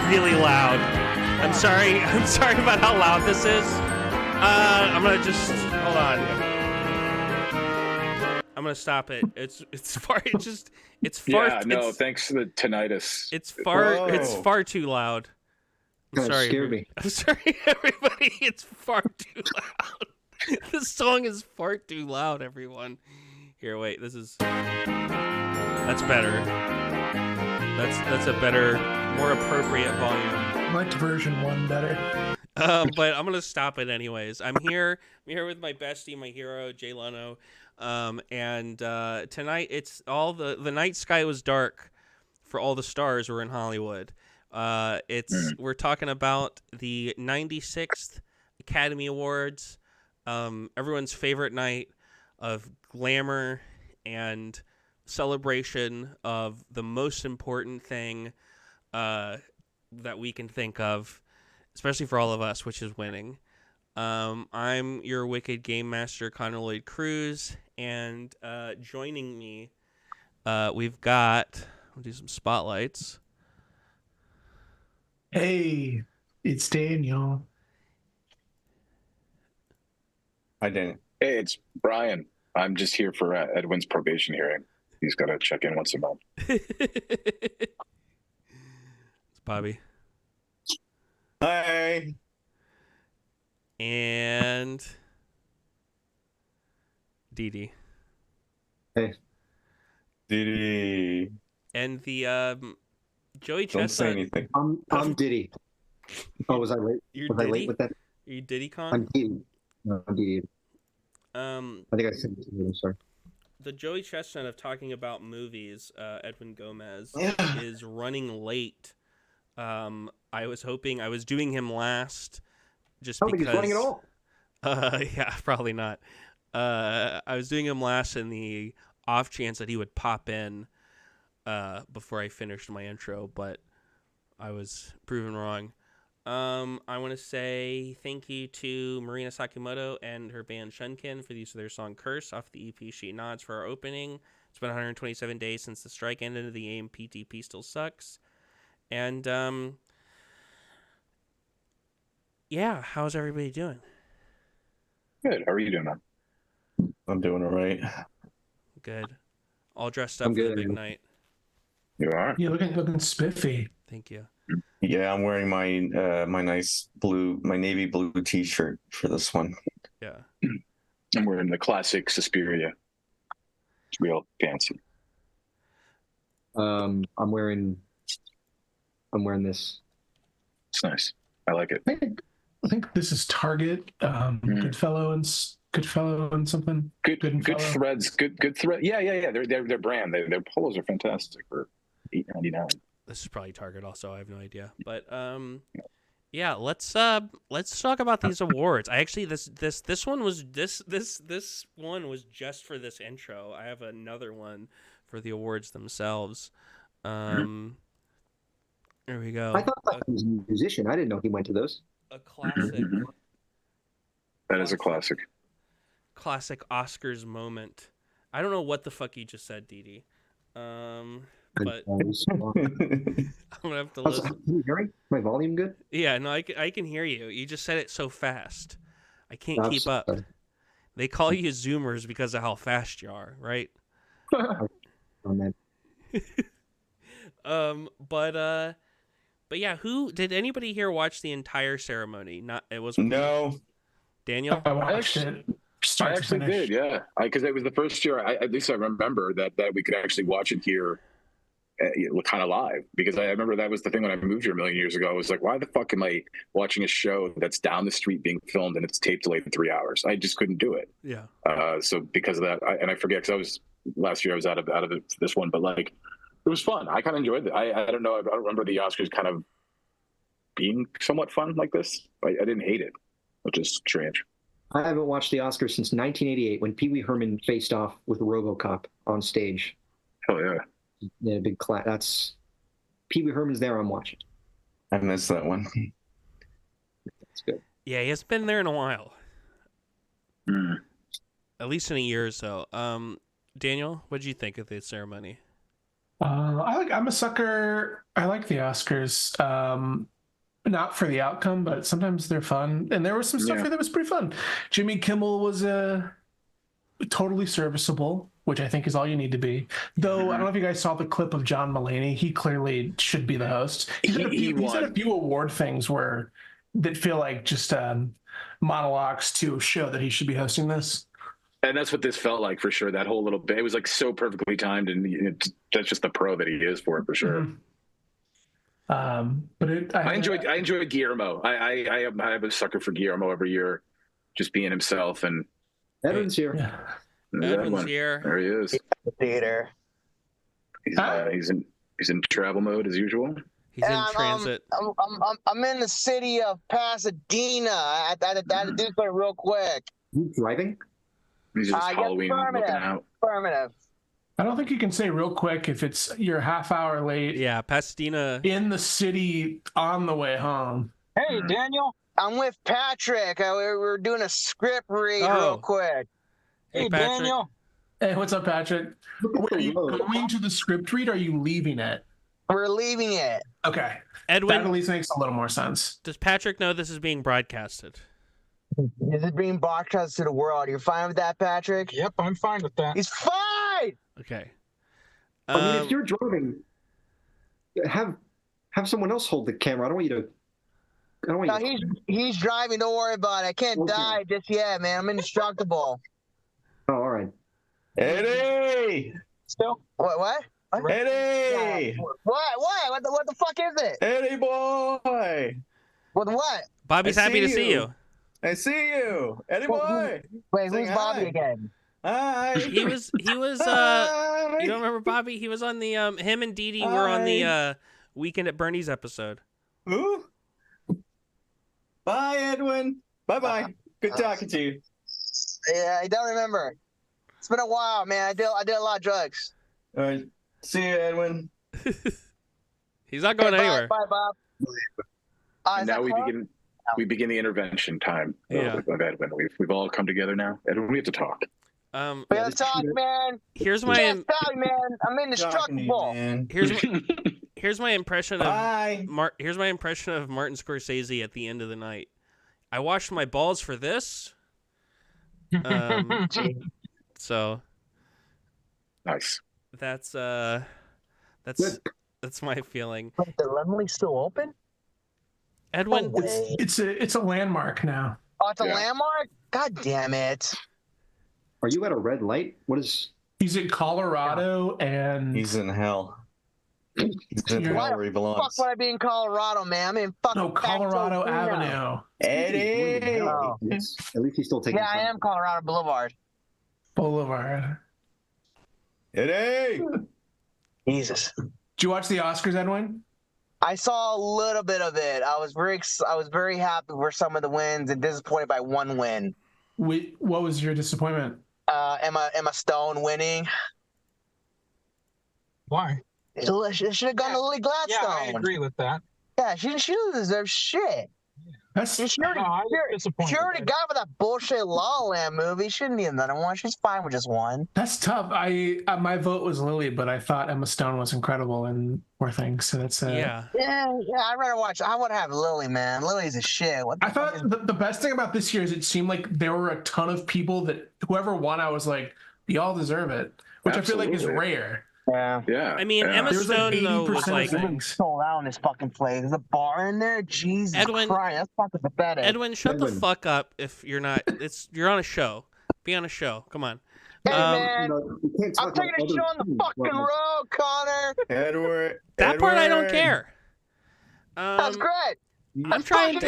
really loud. I'm sorry. I'm sorry about how loud this is. I'm gonna just hold on. I'm gonna stop it. It's far. It's far. Yeah, no, thanks to the tinnitus. It's far. Whoa. It's far too loud. I'm Kinda sorry. scared me. I'm sorry, everybody. It's far too loud. This song is far too loud, everyone. Here, wait. This is. That's better. That's a better, more appropriate volume. I liked version 1 better. But I'm gonna stop it anyways. I'm here with my bestie, my hero, Jay Leno. And tonight it's all the night sky was dark for all the stars were in Hollywood. We're talking about the 96th Academy Awards, everyone's favorite night of glamour and celebration of the most important thing that we can think of, especially for all of us, which is winning. I'm your wicked game master, Connor Lloyd Crews, and joining me, we've got, we'll do some spotlights. Hey, it's Daniel. Hi, Daniel. Hey, it's Brian. I'm just here for Edwin's probation hearing. He's got to check in once a month. It's Bobby. Hi. And Didi. Hey. Didi. And the Joey Don't say Chestnut. anything. I'm Diddy. Oh, was I late? You're Was I Diddy? late with that? Are you Diddy I'm Con? Diddy. No, I'm Diddy. I think I said it to you. I'm sorry. The Joey Chestnut of talking about movies, Edwin Gomez, Yeah. is running late. I was doing him last just I don't because. think he's running at all. Yeah, probably not. I was doing him last in the off chance that he would pop in before I finished my intro, but I was proven wrong. I want to say thank you to Marina Sakimoto and her band Shunkin for the use of their song Curse off the EP She Nods for our opening. It's been 127 days since the strike ended. The AMPTP still sucks. And, yeah, how's everybody doing? Good. How are you doing, man? I'm doing all right. Good. All dressed up I'm for the good. big night. You are? You're looking spiffy. Thank you. Yeah, I'm wearing my my nice my navy blue T-shirt for this one. Yeah. And we're in the classic Suspiria. It's real fancy. I'm wearing this. It's nice. I like it. I think this is Target. Goodfellow and something. Good Goodfellow. threads. Good thread. Yeah. Their brand. Their polos are fantastic for $8.99. This is probably Target also. I have no idea. But yeah, let's talk about these awards. I actually this one was just for this intro. I have another one for the awards themselves. There we go. I thought that he was a musician. I didn't know he went to those. A classic. That is a classic. Classic Oscars moment. I don't know what the fuck you just said, Didi. But I'm gonna have to listen. Can you hear me? My volume good? Yeah, no, I can hear you. You just said it so fast. I can't keep up. Sorry. They call you Zoomers because of how fast you are, right? Oh, man. But yeah, did anybody here watch the entire ceremony? It was No. Daniel. I watched it. I actually did, yeah. Because it was the first year. At least I remember that we could actually watch it here, kind of live. Because I remember that was the thing when I moved here a million years ago. I was like, why the fuck am I watching a show that's down the street being filmed and it's taped delayed in 3 hours? I just couldn't do it. Yeah. So because of that, I forget because last year I was out of this one, but like it was fun. I kind of enjoyed it. I don't know. I don't remember the Oscars kind of being somewhat fun like this. I didn't hate it, which is strange. I haven't watched the Oscars since 1988 when Pee Wee Herman faced off with RoboCop on stage. Hell yeah. Yeah, big class. That's Pee Wee Herman's there. I'm watching. I missed that one. That's good. Yeah, he hasn't been there in a while. At least in a year or so. Daniel, what did you think of the ceremony? I'm a sucker. I like the Oscars. Not for the outcome, but sometimes they're fun. And there was some stuff Yeah. here that was pretty fun. Jimmy Kimmel was totally serviceable, which I think is all you need to be. Though I don't know if you guys saw the clip of John Mulaney. He clearly should be the host. He's had a few award things that feel like just monologues to show that he should be hosting this. And that's what this felt like for sure. That whole little bit, it was like so perfectly timed, and that's just the pro that he is for it for sure. But I enjoyed Guillermo. I am a sucker for Guillermo every year, just being himself. And Edwin's here. Yeah. Edwin's here. There he is. Theater. He's in travel mode as usual. He's in transit. I'm in the city of Pasadena. I had to do something real quick. You driving? He's just Halloween looking out. Affirmative. I don't think you can say real quick if you're a half hour late. Yeah, Pasadena. In the city on the way home. Hey, Daniel. I'm with Patrick. We're doing a script read real quick. Hey, Patrick. Hey, what's up, Patrick? Are you going to the script read or are you leaving it? We're leaving it. Okay. Edwin, that at least makes a little more sense. Does Patrick know this is being broadcasted? This is being broadcast to the world. You're fine with that, Patrick? Yep, I'm fine with that. He's fine! Okay. I mean, if you're driving, have someone else hold the camera. I don't want you to. He's driving. Don't worry about it. I can't die just yet, man. I'm indestructible. Oh, all right. Eddie! Still? What? Eddie! What the fuck is it? Eddie boy! What? Bobby's happy to see you. I see you, Eddie boy. Wait, Say who's Bobby hi. again? Hi. He was Hi. you don't remember Bobby? He was on the him and Didi were on the Weekend at Bernie's episode. Who? Bye, Edwin. Bye. Good talking to you. Yeah, I don't remember. It's been a while, man. I did a lot of drugs. All right. See you, Edwin. He's not going anywhere. Bye, Bob. And now we begin the intervention time of Edwin. We've all come together now. Edwin, we have to talk. We have to talk, man. Here's You my can't stop me, man. I'm indestructible. Here's my impression of Bye. here's my impression of Martin Scorsese at the end of the night. I washed my balls for this. So Nice. that's my feeling. Wait, the Lemley's still open? Edwin, It's a landmark now. Oh, it's a landmark? God damn it. Are you at a red light? What is? He's in Colorado and He's in hell. He's in hell where he belongs. Fuck would I be in Colorado, man? I'm in fucking Colorado Pasadena. Avenue. Eddie! Oh. At least he's still taking. Yeah, I am Colorado Boulevard. Boulevard. Eddie! Jesus. Did you watch the Oscars, Edwin? I saw a little bit of it. I was very happy for some of the wins and disappointed by one win. What was your disappointment? Emma Stone winning. Why? It should have gone to Lily Gladstone. Yeah, I agree with that. Yeah, she doesn't deserve shit. She already got with that bullshit La La Land movie. She shouldn't need another one. She's fine with just one. That's tough. My vote was Lily, but I thought Emma Stone was incredible in Poor Things. So that's yeah. I'd rather watch. I would have Lily, man. Lily's a shit. I thought the best thing about this year is it seemed like there were a ton of people that whoever won, I was like, you all deserve it, which Absolutely. I feel like is rare. Yeah. I mean, Emma Stone though was like sold out in this fucking place. There's a bar in there. Jesus Edwin, Christ, that's fucking pathetic. Edwin, shut the fuck up if you're not. You're on a show. Be on a show. Come on. Hey man, I'm taking a show on the fucking road, Connor. Edward. That part I don't care. That's great. I'm trying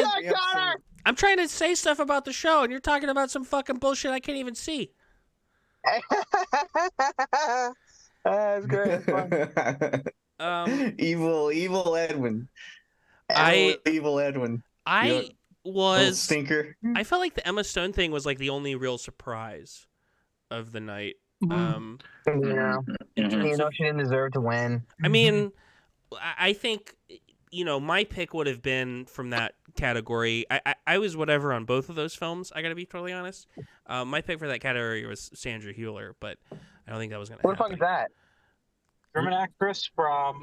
to say stuff about the show, and you're talking about some fucking bullshit I can't even see. That's great. Evil Edwin. Evil Edwin. Was stinker. I felt like the Emma Stone thing was like the only real surprise of the night. She didn't deserve to win. I mean, I think my pick would have been from that category. I was whatever on both of those films. I got to be totally honest. My pick for that category was Sandra Hüller, but I don't think that was going to happen. What the fuck is that? German actress from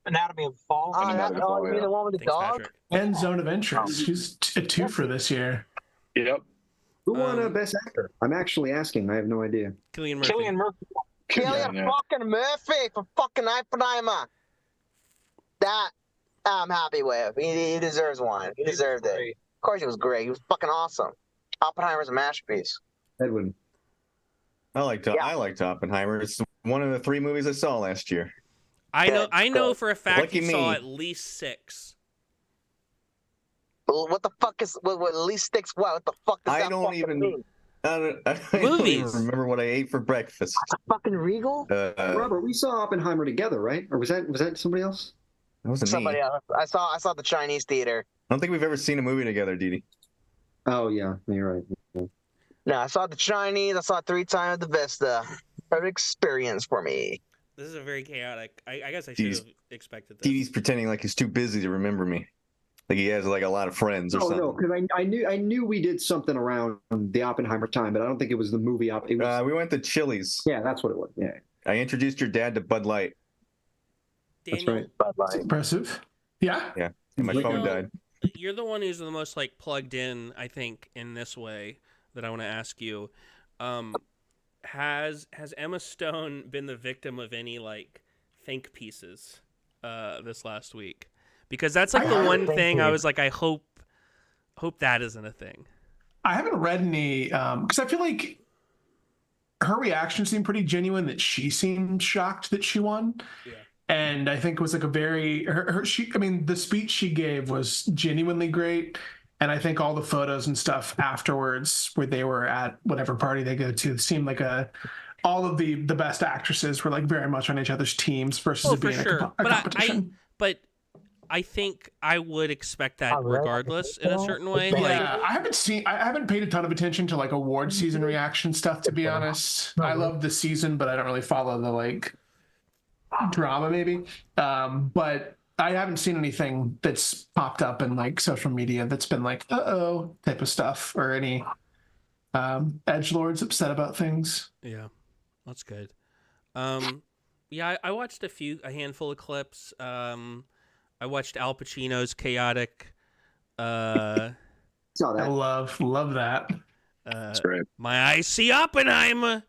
Anatomy of a Fall. You mean the one with the Thanks, dog? Patrick. And Zone of Interest. She's a two for this year. Yep. Who won Best Actor? I'm actually asking. I have no idea. Cillian Murphy. Cillian Murphy. Cillian fucking Murphy for fucking Oppenheimer. That I'm happy with. He deserves one. He deserved it. Of course, he was great. He was fucking awesome. Oppenheimer's a masterpiece. Edwin. I liked Oppenheimer. It's one of the 3 movies I saw last year. I know for a fact Lucky you saw me. at least 6. What the fuck is what at least sticks? What the fuck does that fucking mean? I don't Movies. even remember what I ate for breakfast. Fucking Regal? Robert, we saw Oppenheimer together, right? Or was that somebody else? That wasn't Somebody me. else. I saw the Chinese theater. I don't think we've ever seen a movie together, Didi. Oh yeah, you're right. No, I saw the Chinese. I saw it 3 times at the Vista. Perfect experience for me. This is a very chaotic. I guess I should have expected this. Didi's pretending like he's too busy to remember me. Like he has like a lot of friends or something. No, because I knew we did something around the Oppenheimer time, but I don't think it was the movie. It was, We went to Chili's. yeah, that's what it was. Yeah, I introduced your dad to Bud Light. that's Daniel, right. It's impressive. Yeah. Yeah, and my phone died. You're the one who's the most like plugged in, I think, in this way that I want to ask you. Has Emma Stone been the victim of any like think pieces this last week? Because that's like the one thing I was like, I hope that isn't a thing. I haven't read any because I feel like her reaction seemed pretty genuine. That she seemed shocked that she won. Yeah. And I think it was like a very the speech she gave was genuinely great. And I think all the photos and stuff afterwards where they were at whatever party they go to seemed like all of the best actresses were like very much on each other's teams versus it being a competition. But I think I would expect that regardless in a certain way. Yeah, I haven't paid a ton of attention to like award season reaction stuff, to be honest. I love the season, but I don't really follow the like drama maybe. But I haven't seen anything that's popped up in like social media that's been like uh-oh type of stuff or any edgelords upset about things. Yeah, that's good. Yeah, I watched a handful of clips. I watched Al Pacino's Chaotic. Saw that. I love that. That's great. My eyes see Oppenheimer.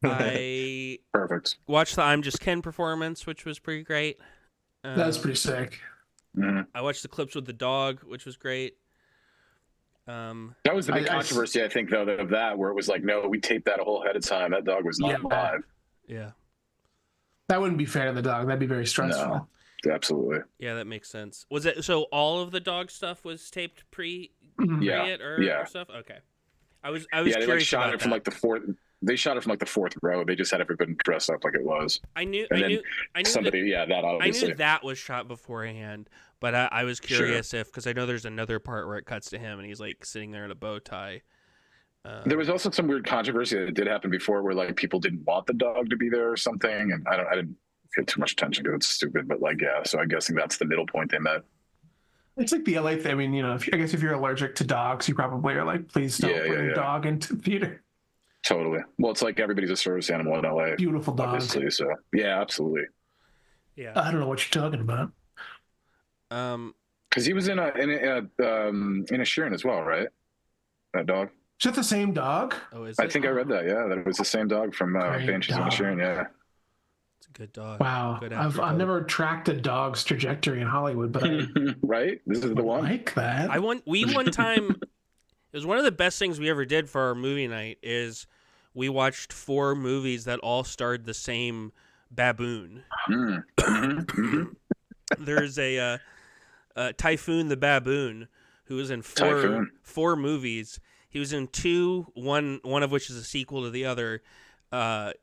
I Perfect. watched the I'm Just Ken performance, which was pretty great. That was pretty sick. Mm-hmm. I watched the clips with the dog, which was great. That was the big controversy, I think, though, of that, where it was like, no, we taped that a whole head of time. That dog was not live. Yeah. That wouldn't be fair to the dog. That'd be very stressful. No, absolutely. Yeah, that makes sense. Was it so? All of the dog stuff was taped pre it or stuff. Okay. I was curious they like shot about it from that. like the fourth. They shot it from like the 4th row. They just had everybody dressed up like it was. I knew Somebody, that obviously. I knew that was shot beforehand, but I was curious because I know there's another part where it cuts to him and he's like sitting there in a bow tie. There was also some weird controversy that did happen before, where like people didn't want the dog to be there or something, and I didn't pay too much attention because it's stupid. But like, yeah, so I'm guessing that's the middle point they met. It's like the LA thing. I mean, I guess if you're allergic to dogs, you probably are like, please don't bring a dog into the theater. Totally. Well, it's like everybody's a service animal in LA. Beautiful dog. Obviously, so yeah, absolutely. Yeah. I don't know what you're talking about. Because he was in a Sheeran as well, right? That dog. Is that the same dog? Oh, is I it? think I read that. Yeah, that it was the same dog from Banshees and Sheeran. Yeah. It's a good dog. Wow. Good I've never tracked a dog's trajectory in Hollywood, but I Right. This is the one. like that. We one time, it was one of the best things we ever did for our movie night is we watched 4 movies that all starred the same baboon. There's a Typhoon the baboon who was in 4 movies. He was in 2, one of which is a sequel to the other.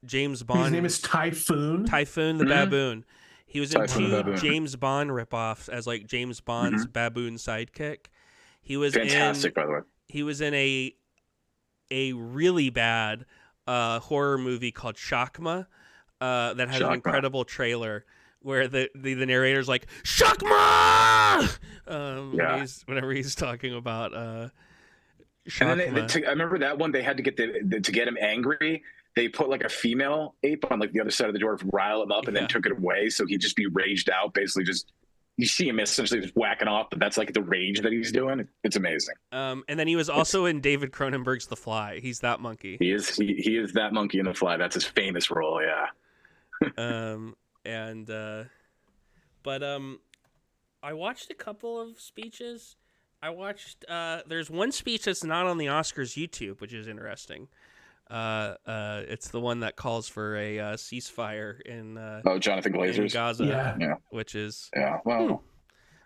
James Bond. His name is Typhoon. Typhoon the baboon. He was in Typhoon 2 James Bond ripoffs as like James Bond's baboon sidekick. He was fantastic, by the way. He was in a really bad horror movie called Shakma that has an incredible trailer where the narrator's like Shakma whenever he's talking about Shakma. And then I remember that one. They had to get to get him angry. they put like a female ape on like the other side of the door to rile him up, and then took it away, so he'd just be raged out, basically just. You see him essentially just whacking off, but that's like the rage that he's doing. It's amazing. And then he was also in David Cronenberg's The Fly. He's that monkey. He is that monkey in The Fly. That's his famous role, yeah. But I watched a couple of speeches. I watched there's one speech that's not on the Oscars YouTube, which is interesting. It's the one that calls for a ceasefire in Jonathan Glazer's in Gaza, Yeah. which is well.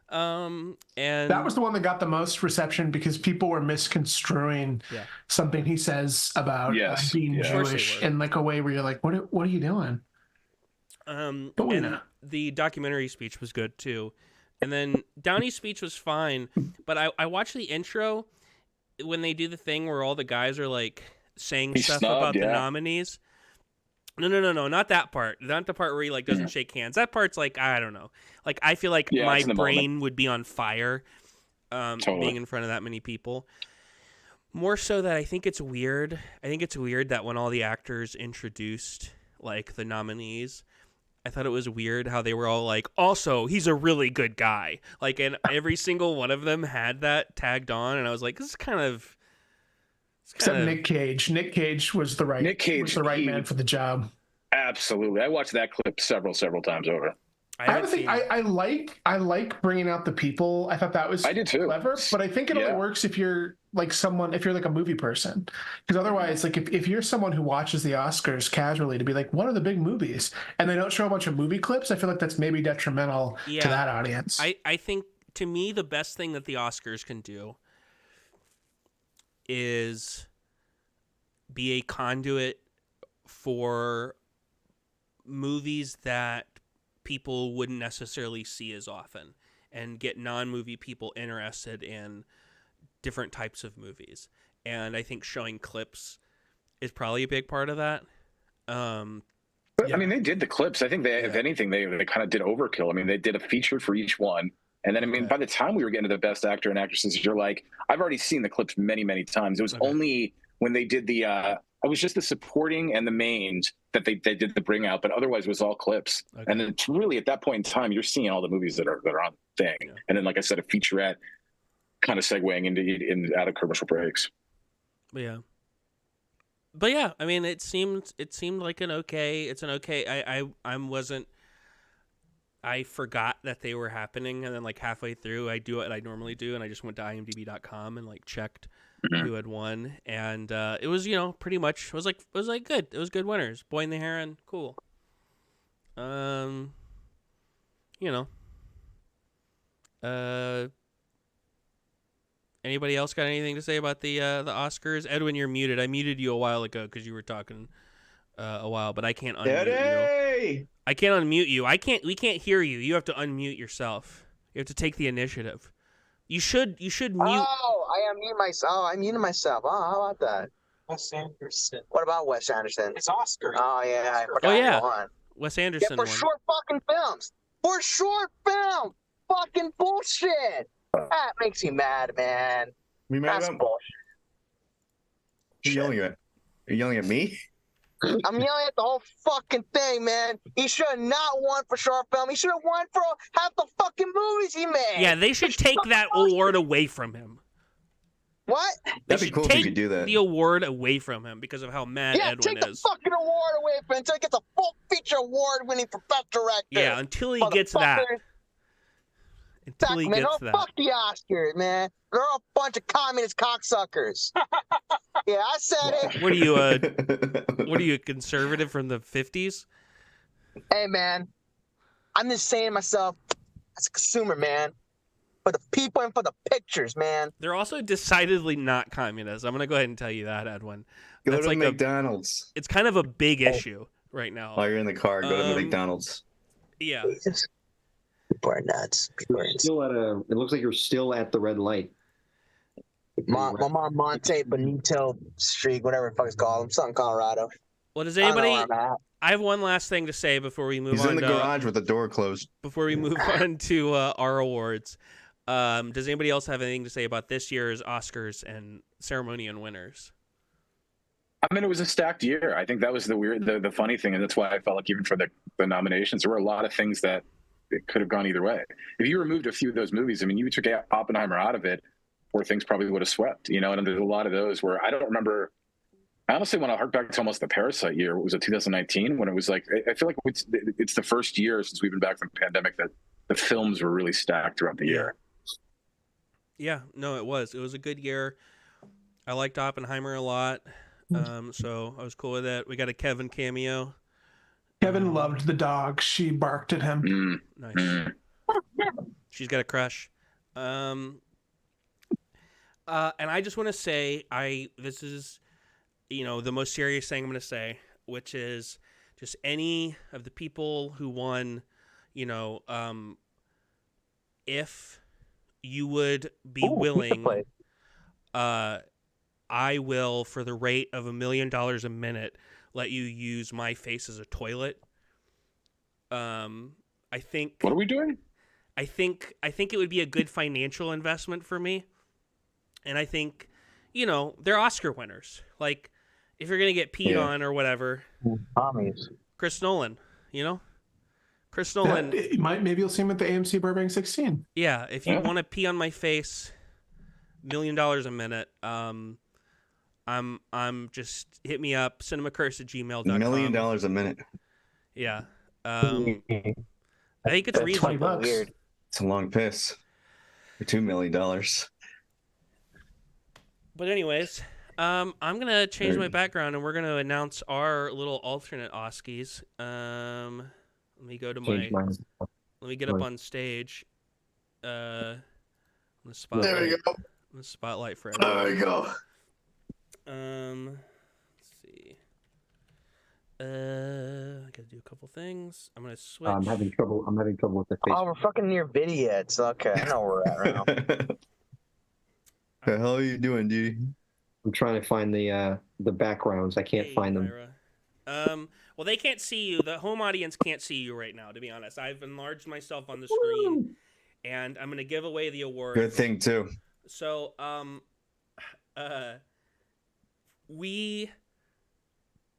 and That was the one that got the most reception because people were misconstruing something he says about being Jewish in like a way where you're like, what are you doing? But and the documentary speech was good too, and then Downey's speech was fine, but I watched the intro when they do the thing where all the guys are like saying stuff about the nominees. No, not that part. Not the part where he like doesn't shake hands. That part's like, I don't know. Like I feel like my brain would be on fire being in front of that many people. More so that I think it's weird. I think it's weird that when all the actors introduced like the nominees, I thought it was weird how they were all like, also, he's a really good guy. Like, and every single one of them had that tagged on, and I was like, this is kind of except Nick Cage. Nick Cage was the right man for the job. Absolutely. I watched that clip several times over. I like bringing out the people. I thought that was clever, but I think it only works if you're like if you're like a movie person, because otherwise, like if you're someone who watches the Oscars casually to be like, what are the big movies? And they don't show a bunch of movie clips, I feel like that's maybe detrimental to that audience. I think, to me, the best thing that the Oscars can do is be a conduit for movies that people wouldn't necessarily see as often and get non-movie people interested in different types of movies. And I think showing clips is probably a big part of that. I mean, they did the clips. I think if anything, they kind of did overkill. I mean, they did a feature for each one. And then, I mean, by the time we were getting to the best actor and actresses, you're like, I've already seen the clips many, many times. It was only when they did it was just the supporting and the mains that they did the bring out, but otherwise it was all clips. Okay. And it's really at that point in time, you're seeing all the movies that are on the thing. Yeah. And then, like I said, a featurette kind of segueing into out of commercial breaks. Yeah. But yeah, I mean, it seemed like it's an okay. I forgot that they were happening, and then like halfway through, I do what I normally do, and I just went to IMDb.com and like checked who had won, and it was pretty much it was like good. It was good winners. Boy and the Heron, cool. Anybody else got anything to say about the Oscars? Edwin, you're muted. I muted you a while ago because you were talking a while, but I can't unmute you. I can't unmute you. We can't hear you. You have to unmute yourself. You have to take the initiative. You should mute. Oh, I unmute myself. Oh, I muted myself. Oh, how about that? Wes Anderson. What about Wes Anderson? It's Oscar. Oh yeah, I forgot. Wes Anderson. Yeah, for short fucking films. For short film. Fucking bullshit. That makes me mad, man. That's bullshit. Who are you yelling at? Are you yelling at me? I'm yelling at the whole fucking thing, man. He should have not won for short film. He should have won for half the fucking movies he made. Yeah, they should take that award away from him. What? That'd be cool if you could do that. The award away from him because of how mad Edwin is. Yeah, take the fucking award away from him until he gets a full feature award-winning for best director. Yeah, until he gets that. Until he gets that. Fuck the Oscars, man. They're a bunch of communist cocksuckers. Yeah, I said it. What are you, a conservative from the 50s? Hey, man. I'm just saying to myself, as a consumer, man, for the people and for the pictures, man. They're also decidedly not communist. I'm going to go ahead and tell you that, Edwin. Go to McDonald's. It's kind of a big issue right now. While you're in the car, go to McDonald's. Yeah. People are nuts. It looks like you're still at the red light. Monte Benito Street, whatever the fuck it's called. I'm still in Colorado. Well, does anybody? I have one last thing to say before we move on. He's in the garage with the door closed. Before we move on to our awards, does anybody else have anything to say about this year's Oscars and ceremony and winners? I mean, it was a stacked year. I think that was the funny thing, and that's why I felt like even for the nominations, there were a lot of things that it could have gone either way. If you removed a few of those movies, I mean, you took Oppenheimer out of it, or things probably would have swept. You know, and there's a lot of those where I don't remember. I honestly want to hark back to almost the Parasite year. What was it, 2019, when it was like I feel like it's the first year since we've been back from the pandemic that the films were really stacked throughout the year. Yeah, no, it was a good year. I liked Oppenheimer a lot. So I was cool with it. We got a Kevin cameo. Kevin loved the dog. She barked at him. Nice. She's got a crush. And I just want to say, this is, the most serious thing I'm going to say, which is just any of the people who won, if you would be willing, I will, for the rate of $1 million a minute, let you use my face as a toilet. I think. What are we doing? I think it would be a good financial investment for me, and I think, they're Oscar winners. Like, if you're gonna get peed on or whatever, Chris Nolan, Chris Nolan. Maybe you'll see him at the AMC Burbank 16. Yeah, if you want to pee on my face, $1 million a minute. I'm just hit me up, cinemacurse@gmail.com. $1 million a minute. Yeah. I think it's reasonable. $20. It's a long piss for $2 million. But anyways, I'm gonna change my background and we're gonna announce our little alternate Oskies. Let me go to let me get up on stage. On the spotlight. There we go. On the spotlight for everyone. There we go. Let's see. I gotta do a couple things. I'm gonna switch. I'm having trouble with the face. Oh, we're fucking near idiots. Okay, I know where we're at right now. The hell are you doing, Didi? I'm trying to find the backgrounds. I can't find them. Myra. Well, they can't see you. The home audience can't see you right now, to be honest. I've enlarged myself on the screen, and I'm gonna give away the award. Good thing too. So, we,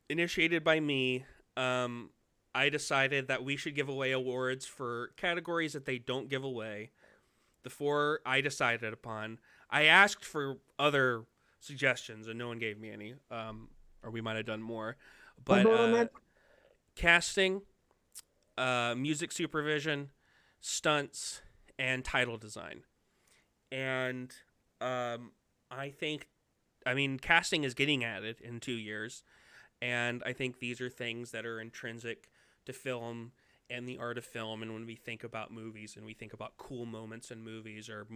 initiated by me, I decided that we should give away awards for categories that they don't give away. The 4 I decided upon. I asked for other suggestions, and no one gave me any, or we might have done more. But casting, music supervision, stunts, and title design. And casting is getting added in 2 years, and I think these are things that are intrinsic to film and the art of film. And when we think about movies and we think about cool moments in movies or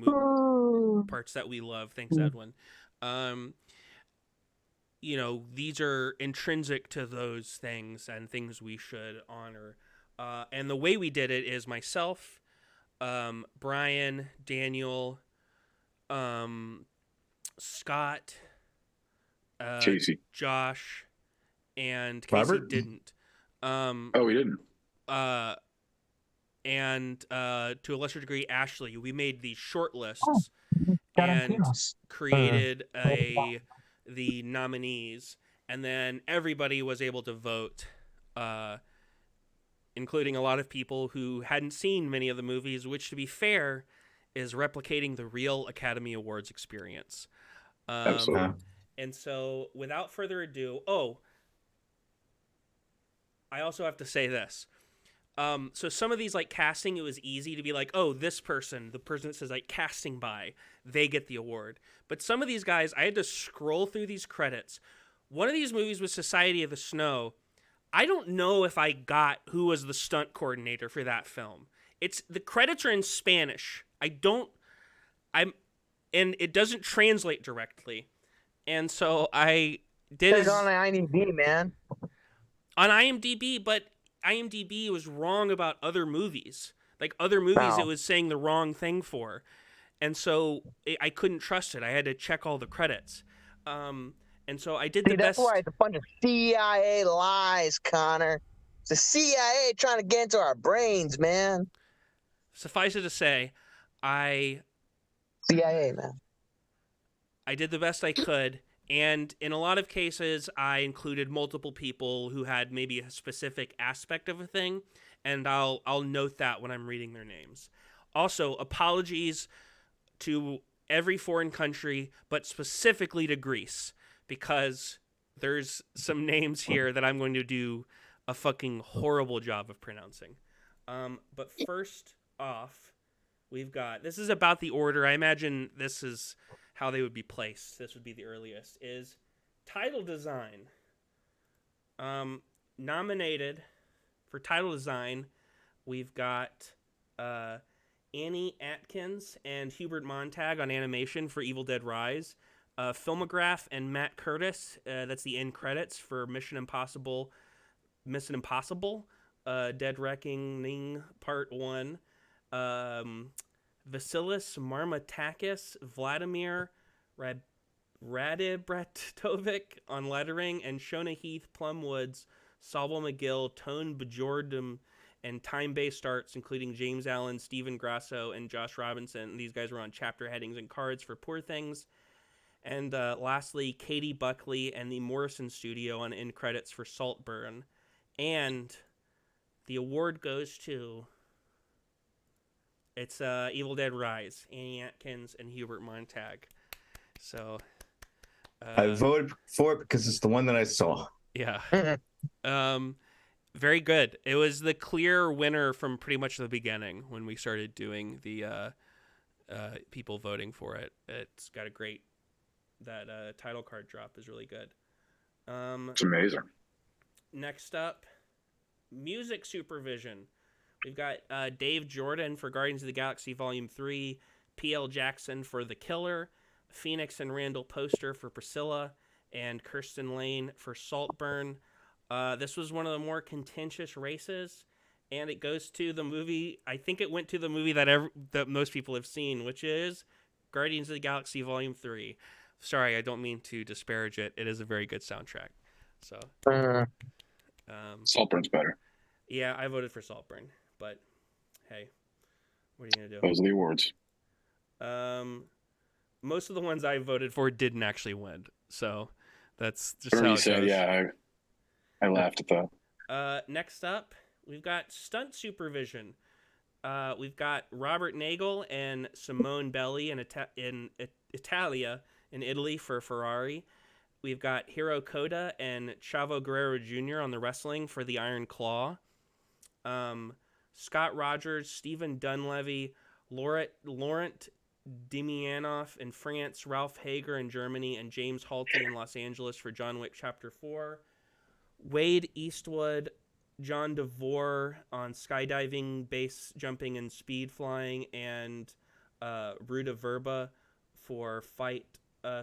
parts that we love, thanks, Edwin. These are intrinsic to those things and things we should honor. And the way we did it is myself, Brian, Daniel, Scott, Casey, Josh, and Casey Robert? didn't. We didn't. And to a lesser degree, Ashley. We made these short lists and created the nominees, and then everybody was able to vote, including a lot of people who hadn't seen many of the movies, which, to be fair, is replicating the real Academy Awards experience. Absolutely. And so, without further ado, I also have to say this. So some of these, like casting, it was easy to be like, oh, this person, the person that says like casting by, they get the award. But some of these guys, I had to scroll through these credits. One of these movies was Society of the Snow. I don't know if I got who was the stunt coordinator for that film. The credits are in Spanish. And it doesn't translate directly. And so I did It's on IMDb, man. On IMDb, but IMDb was wrong about other movies. Like other movies, It was saying the wrong thing for. And so I couldn't trust it. I had to check all the credits. And so I did the best. That's why it's a bunch of CIA lies, Connor. It's the CIA trying to get into our brains, man. Suffice it to say, CIA, man. I did the best I could, And in a lot of cases, I included multiple people who had maybe a specific aspect of a thing, and I'll note that when I'm reading their names. Also, apologies to every foreign country, but specifically to Greece, because there's some names here that I'm going to do a fucking horrible job of pronouncing. But first off, we've got, this is about the order. I imagine this is how they would be placed. This would be the earliest. Is title design. Nominated for title design, we've got Annie Atkins and Hubert Montag on animation for Evil Dead Rise. Filmograph and Matt Curtis. That's the end credits for Mission Impossible, Dead Reckoning Part 1. Vasilis Marmatakis, Vladimir Radibratovic on lettering, and Shona Heath, Plum Woods, Sobel McGill, Tone Bjordum, and time-based arts, including James Allen, Stephen Grasso, and Josh Robinson. These guys were on chapter headings and cards for Poor Things. And lastly, Katie Buckley and the Morrison Studio on end credits for Saltburn. And the award goes to... It's Evil Dead Rise, Annie Atkins, and Hubert Montag. So... I voted for it because it's the one that I saw. Yeah. Very good. It was the clear winner from pretty much the beginning when we started doing the people voting for it. It's got a great... That title card drop is really good. It's amazing. Next up, music supervision. We've got Dave Jordan for Guardians of the Galaxy Volume 3, P.L. Jackson for The Killer, Phoenix and Randall Poster for Priscilla, and Kirsten Lane for Saltburn. This was one of the more contentious races, and it goes to the movie, I think it went to the movie that most people have seen, which is Guardians of the Galaxy Volume 3. Sorry, I don't mean to disparage it. It is a very good soundtrack. So, Saltburn's better. Yeah, I voted for Saltburn, but hey, what are you gonna do? Those are the awards. Most of the ones I voted for didn't actually win, so that's just Or how you it said, goes. yeah, I laughed at that. Next up, we've got stunt supervision. We've got Robert Nagel and Simone Belli in Italia in Italy for Ferrari. We've got Hiro Koda and Chavo Guerrero Jr. on the wrestling for the Iron Claw. Scott Rogers, Stephen Dunleavy, Laurent Demianoff in France, Ralph Hager in Germany, and James Halty in Los Angeles for John Wick Chapter 4. Wade Eastwood, John DeVore on skydiving, base jumping, and speed flying, and Ruda Verba for fight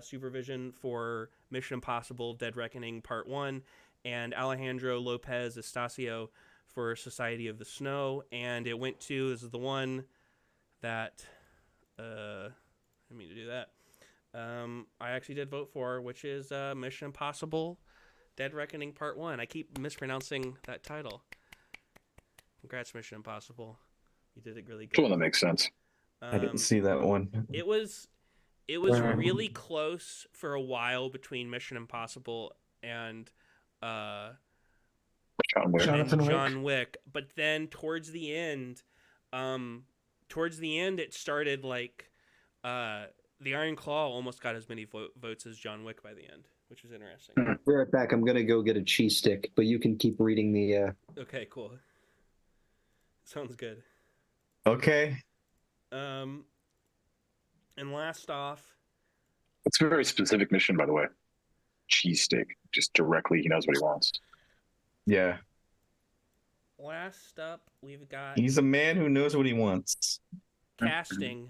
supervision for Mission Impossible Dead Reckoning Part 1, and Alejandro Lopez Estacio for Society of the Snow. And it went to, this is the one that, I didn't mean to do that, I actually did vote for, which is Mission Impossible Dead Reckoning Part 1. I keep mispronouncing that title. Congrats, Mission Impossible. You did it really good. The one that makes sense. I didn't see that one. It was really close for a while between Mission Impossible and John Wick. John Wick. But then towards the end, it started like the Iron Claw almost got as many votes as John Wick by the end, which was interesting. Be right back. I'm gonna go get a cheese stick, but you can keep reading the. Okay, cool. Sounds good. Okay. And last off, It's a very specific mission, by the way. Cheesesteak, just directly, he knows what he wants. Yeah. last up we've got He's a man who knows what he wants. casting.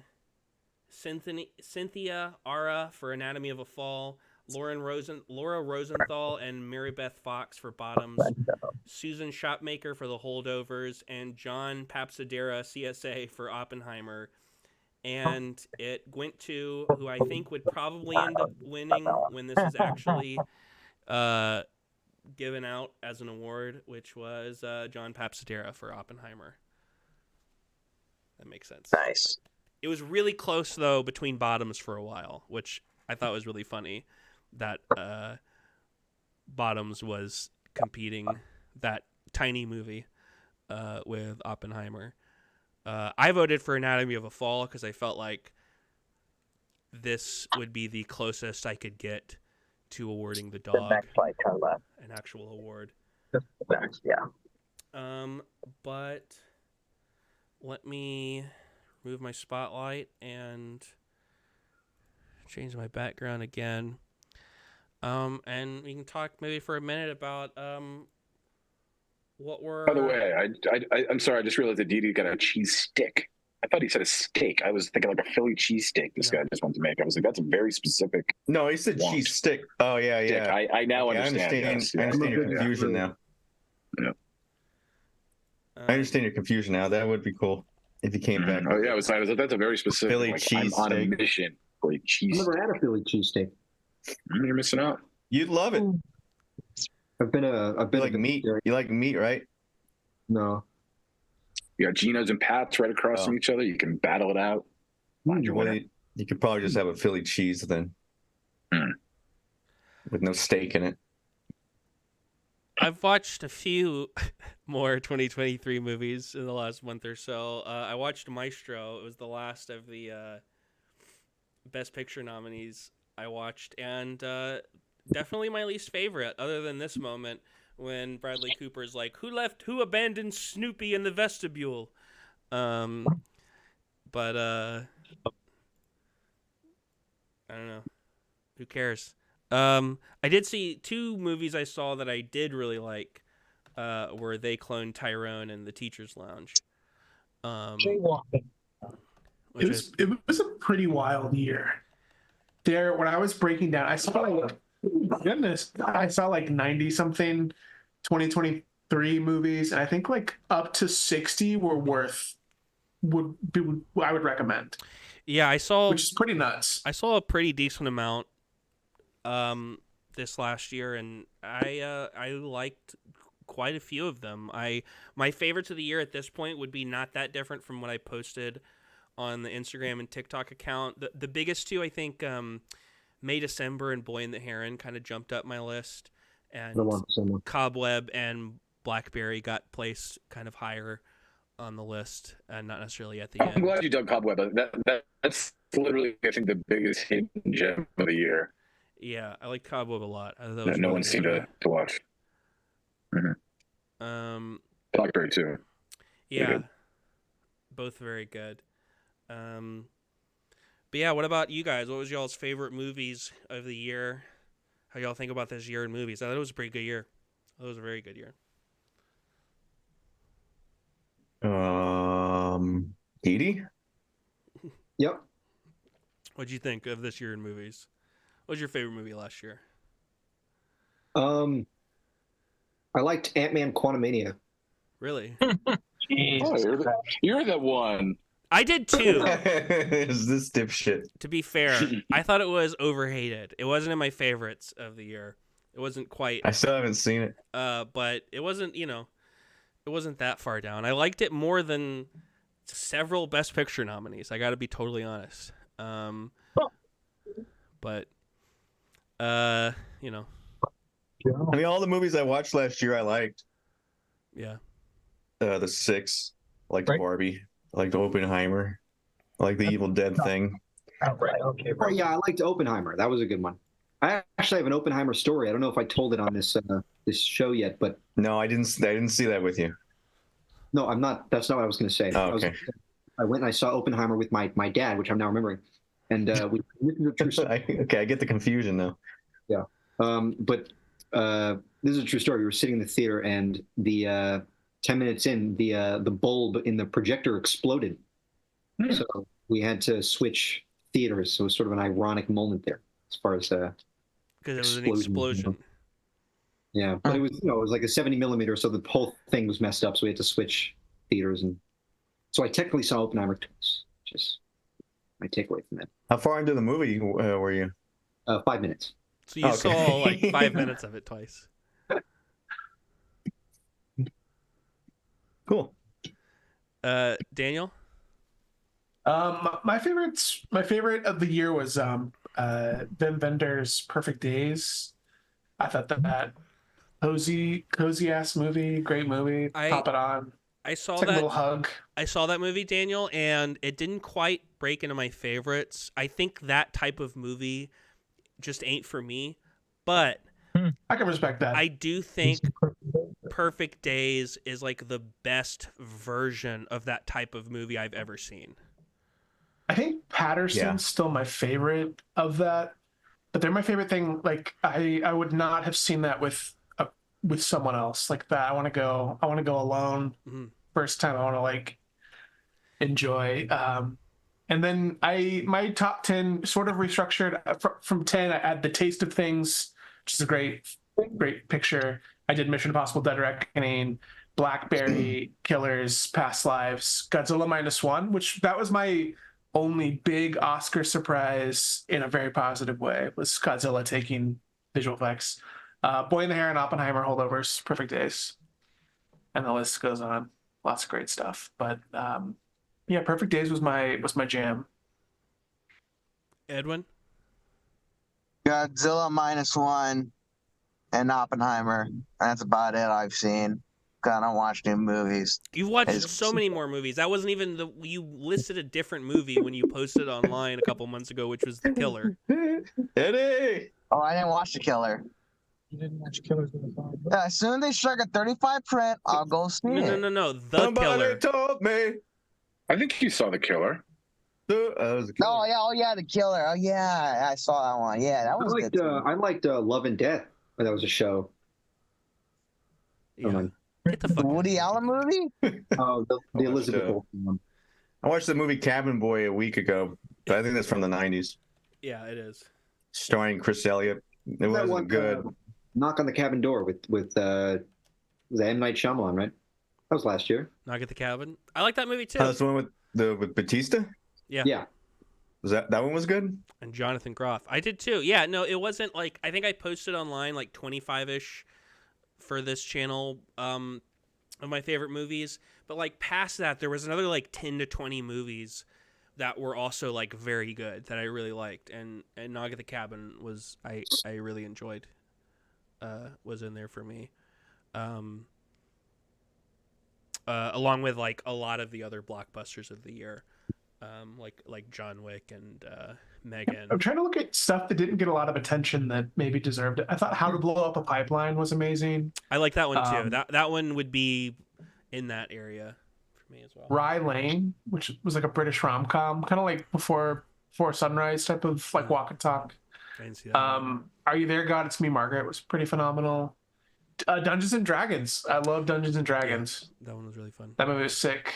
Cynthia Ara for Anatomy of a Fall, Laura Rosenthal and Mary Beth Fox for Bottoms, Susan Shopmaker for The Holdovers, and John Papsadera, CSA, for Oppenheimer. And it went to who I think would probably end up winning when this is actually given out as an award, which was John Papsadera for Oppenheimer. That makes sense. Nice. It was really close, though, between Bottoms for a while, which I thought was really funny. that Bottoms was competing, that tiny movie with Oppenheimer. I voted for Anatomy of a Fall because I felt like this would be the closest I could get to awarding the The dog next fight turn left. an actual award. Next, yeah. But let me move my spotlight and change my background again. And we can talk maybe for a minute about what we're. By the way, I'm sorry. I just realized that Didi got a cheese stick. I thought he said a steak. I was thinking like a Philly cheese steak. This guy just wanted to make. I was like, that's a very specific. No, he said cheese stick. Oh yeah, yeah. Stick. I now Okay, understand. I understand your confusion now. Yeah. I understand your confusion now. That would be cool if you came back. Oh yeah, I was like, that's a very specific. Philly like, cheese I'm on a steak. mission for a I've cheese. never had a Philly cheesesteak. You're missing out. You'd love it. I've been You like meat? You like meat, right? No. You got Geno's and Pat's right across from each other. You can battle it out. Find your winner. You could probably just have a Philly cheese then, with no steak in it. I've watched a few more 2023 movies in the last month or so. I watched Maestro. It was the last of the Best Picture nominees I watched, and definitely my least favorite, other than this moment when Bradley Cooper's like, who abandoned Snoopy in the vestibule? But I don't know. Who cares? I did see two movies I saw that I did really like, were They Cloned Tyrone and The Teacher's Lounge. Jaywalking. It was a pretty wild year. There, when I was breaking down, I saw like 90 something 2023 movies, and I think like up to 60 were I would recommend. Yeah, I saw, which is pretty nuts. I saw a pretty decent amount this last year, and I liked quite a few of them. My favorites of the year at this point would be not that different from what I posted on the Instagram and TikTok account. The biggest two, I think, May December and Boy and the Heron kind of jumped up my list, and Cobweb and Blackberry got placed kind of higher on the list, and not necessarily at the end. I'm glad you dug Cobweb. That's literally, I think, the biggest hidden gem of the year. Yeah, I like Cobweb a lot. I thought that No was one really seemed good. to watch. Mm-hmm. Blackberry too. Yeah, both very good. But yeah, what about you guys? What was y'all's favorite movies of the year? How y'all think about this year in movies? I thought it was a pretty good year. It was a very good year. Didi? Yep. What'd you think of this year in movies? What was your favorite movie last year? I liked Ant-Man Quantumania. Really? You're the one. I did too. Is this dipshit? To be fair, I thought it was overhated. It wasn't in my favorites of the year. It wasn't quite. I still haven't seen it. But it wasn't, it wasn't that far down. I liked it more than several Best Picture nominees. I got to be totally honest. But I mean, all the movies I watched last year, I liked. Yeah. The Six, I liked Barbie, I liked Oppenheimer, I liked the Evil Dead thing. Right. Okay. Oh yeah, I liked Oppenheimer. That was a good one. I actually have an Oppenheimer story. I don't know if I told it on this show yet, but no, I didn't see that with you. No, I'm not. That's not what I was going to say. Oh, okay. I went and I saw Oppenheimer with my dad, which I'm now remembering, and we okay, I get the confusion now. Yeah, but this is a true story. We were sitting in the theater, and the 10 minutes in, the bulb in the projector exploded, so we had to switch theaters. So it was sort of an ironic moment there, as far as because it was an explosion. Yeah, but it was it was like a 70 millimeter, so the whole thing was messed up. So we had to switch theaters, and so I technically saw Oppenheimer twice. Just my takeaway from that. How far into the movie were you? 5 minutes. So you saw like 5 minutes of it twice. Cool. Daniel? My favorite of the year was Wim Wenders' Perfect Days. I thought that cozy ass movie, great movie. Pop it on. It's like a little hug. I saw that movie, Daniel, and it didn't quite break into my favorites. I think that type of movie just ain't for me, but I can respect that. I do think Perfect Days is like the best version of that type of movie I've ever seen. I think Patterson's still my favorite of that, but they're my favorite thing. Like I would not have seen that with someone else like that. I want to go alone. Mm-hmm. First time I want to like enjoy. And then my top 10 sort of restructured from 10. I add The Taste of Things, which is a great picture. I did Mission Impossible: Dead Reckoning, Blackberry, Killers, Past Lives, Godzilla -1, which that was my only big Oscar surprise in a very positive way, was Godzilla taking visual effects. Boy in the Hair and Oppenheimer, Holdovers, Perfect Days. And the list goes on. Lots of great stuff. But yeah, Perfect Days was my jam. Edwin? Godzilla -1 and Oppenheimer. That's about it I've seen. I don't watch new movies. You've watched so many more movies. That wasn't even you listed a different movie when you posted online a couple months ago, which was The Killer. Eddie! Oh, I didn't watch The Killer. You didn't watch Killers of the Flower Moon? As soon as they strike a 35 print, I'll go see it. No. The Somebody Killer. told me. I think you saw The Killer. Was a killer. Oh yeah, The Killer. Oh yeah, I saw that one. Yeah, that was good. I liked Love and Death. That was a show. Yeah. Get the fuck Woody Allen movie? Oh, the Elizabeth Olsen one. I watched the movie Cabin Boy a week ago, but I think that's from the 90s. Yeah, it is. Starring Chris Elliott. It That wasn't one, good. Knock on the Cabin Door with was that M. Night Shyamalan, right? That was last year. Knock at the Cabin. I like that movie too. That's the one with Batista? Yeah. Was that one was good? And Jonathan Groff. I did too. Yeah, no, it wasn't like, I think I posted online like 25-ish for this channel of my favorite movies. But like past that, there was another like 10 to 20 movies that were also like very good that I really liked. And Knock at the Cabin was, I really enjoyed, was in there for me. Along with like a lot of the other blockbusters of the year. Like John Wick and Megan. I'm trying to look at stuff that didn't get a lot of attention that maybe deserved it. I thought How to Blow Up a Pipeline was amazing. I like that one too. That one would be in that area for me as well. Rye Lane, which was like a British rom-com, kind of like before Sunrise type of like walk and talk. I didn't see that. Are You There, God? It's Me, Margaret was pretty phenomenal. Dungeons and Dragons. I love Dungeons and Dragons. Yeah, that one was really fun. That movie was sick.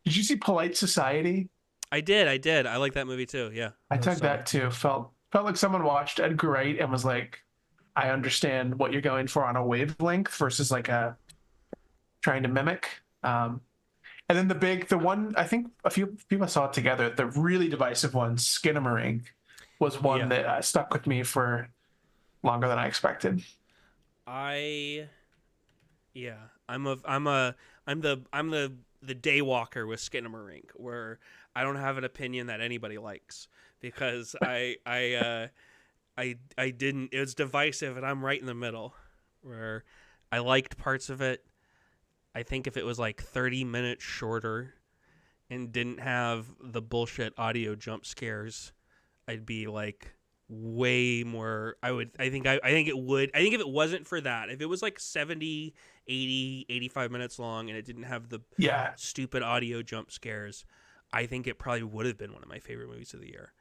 Did you see Polite Society? I did. I like that movie too. Yeah. I took that too. Felt like someone watched Edgar Wright and was like, I understand what you're going for on a wavelength versus like a trying to mimic. And then the one, I think a few people saw it together, the really divisive one, Skinamarink, was one that stuck with me for longer than I expected. I'm the daywalker with Skinamarink, where I don't have an opinion that anybody likes because I didn't. It was divisive, and I'm right in the middle, where I liked parts of it. I think if it was like 30 minutes shorter and didn't have the bullshit audio jump scares, I'd be like way more. I think if it wasn't for that, if it was like 70, 80, 85 minutes long and it didn't have the stupid audio jump scares, I think it probably would have been one of my favorite movies of the year.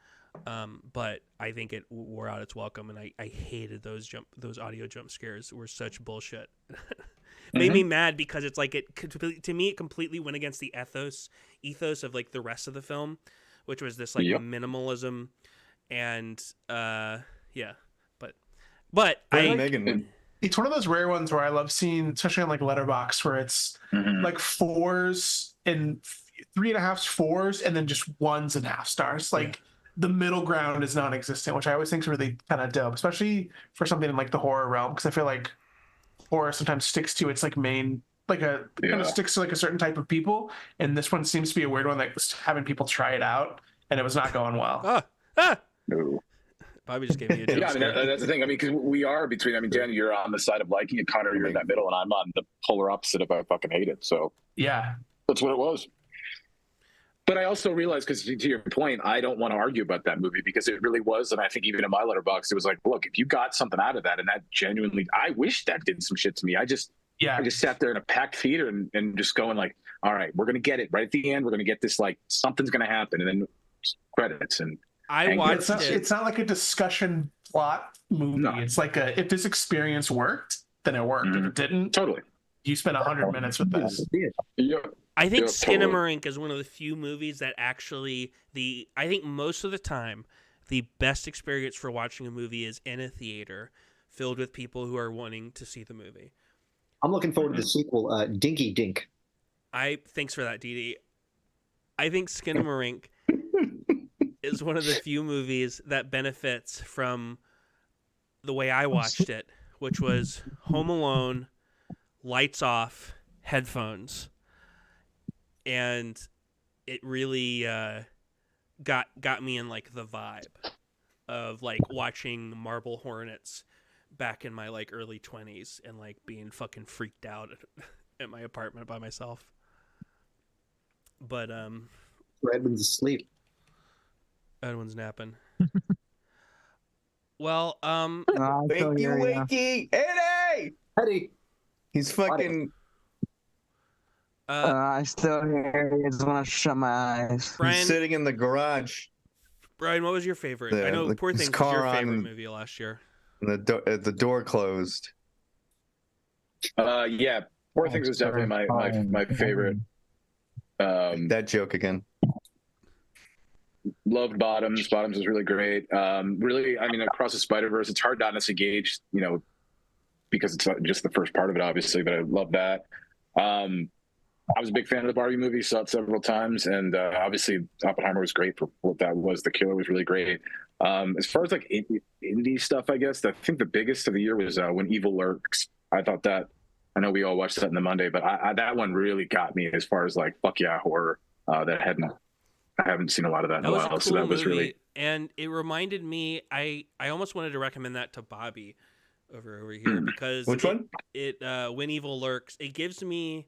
But I think it wore out its welcome, and I hated those audio jump scares. Were such bullshit. Made me mad because it's like to me it completely went against the ethos of like the rest of the film, which was this like minimalism, and but Megan. It's one of those rare ones where I love seeing, especially on like Letterboxd, where it's like 4s and 3.5 4s and then just 1s and half stars. Like the middle ground is non-existent, which I always think is really kind of dope, especially for something in like the horror realm, because I feel like horror sometimes sticks to its like main, like kind of sticks to like a certain type of people, and this one seems to be a weird one, like having people try it out and it was not going well. Ah! No. Bobby just gave me a jump Yeah, I mean, scare. that's the thing. I mean, because we are between. I mean, Danny, you're on the side of liking it. Connor, you're in that middle, and I'm on the polar opposite of I fucking hate it. So Yeah. that's what it was. But I also realized, because to your point, I don't want to argue about that movie because it really was, and I think even in my letterbox, it was like, look, if you got something out of that, and that genuinely, I wish that did some shit to me. I just sat there in a packed theater and just going like, all right, we're gonna get it right at the end. We're gonna get this, like something's gonna happen, and then credits and. I watched it. It's not like a discussion plot movie. No. It's like if this experience worked, then it worked. If it didn't, totally. You spent 100 minutes with this. Yeah. I think Skinamarink is one of the few movies that actually I think most of the time the best experience for watching a movie is in a theater filled with people who are wanting to see the movie. I'm looking forward to the sequel, Dinky Dink. Thanks for that, Didi. I think Skinamarink is one of the few movies that benefits from the way I watched it, which was Home Alone, lights off, headphones, and it really got me in like the vibe of like watching Marble Hornets back in my like early 20s and like being fucking freaked out at my apartment by myself. But Edwin's asleep. Edwin's napping. Well, wakey, Eddie. He's fucking. I still hear you. I just want to shut my eyes. Brian, he's sitting in the garage. Brian, what was your favorite? I know Poor Things was your favorite movie last year. And the door closed. Yeah, Poor Things was definitely my favorite. That joke again. Loved Bottoms. Bottoms was really great. Really, I mean, Across the Spider-Verse, it's hard not to gauge, because it's just the first part of it, obviously, but I love that. I was a big fan of the Barbie movie, saw it several times, and obviously Oppenheimer was great for what that was. The Killer was really great. As far as like indie stuff, I guess, I think the biggest of the year was When Evil Lurks. I thought that, I know we all watched that in the Monday, but that one really got me as far as like, fuck yeah, horror. I haven't seen a lot of that in a while, cool so that was movie, really. And it reminded me, I almost wanted to recommend that to Bobby over here because which one? When Evil Lurks. It gives me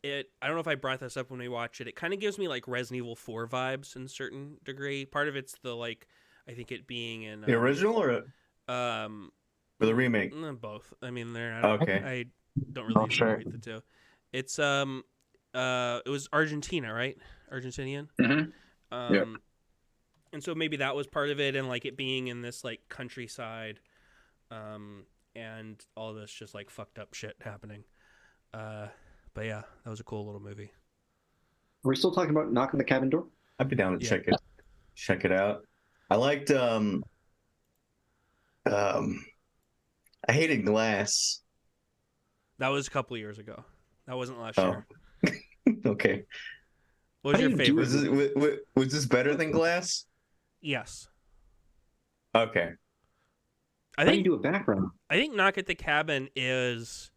it. I don't know if I brought this up when we watched it. It kind of gives me like Resident Evil 4 vibes in a certain degree. Part of it's the like, I think it being in the original or the remake. Both. I mean, okay. I don't really separate the two. It's it was Argentina, right? Argentinian. Mm-hmm. Yep. And so maybe that was part of it, and like it being in this like countryside, and all this just like fucked up shit happening. But yeah, that was a cool little movie. Are we still talking about Knock on the Cabin Door? I'd be down to check it out. I liked I hated Glass. That was a couple of years ago. That wasn't last year. Okay. What was your favorite? Was this better than Glass? Yes. Okay. How do you do a background? I think Knock at the Cabin is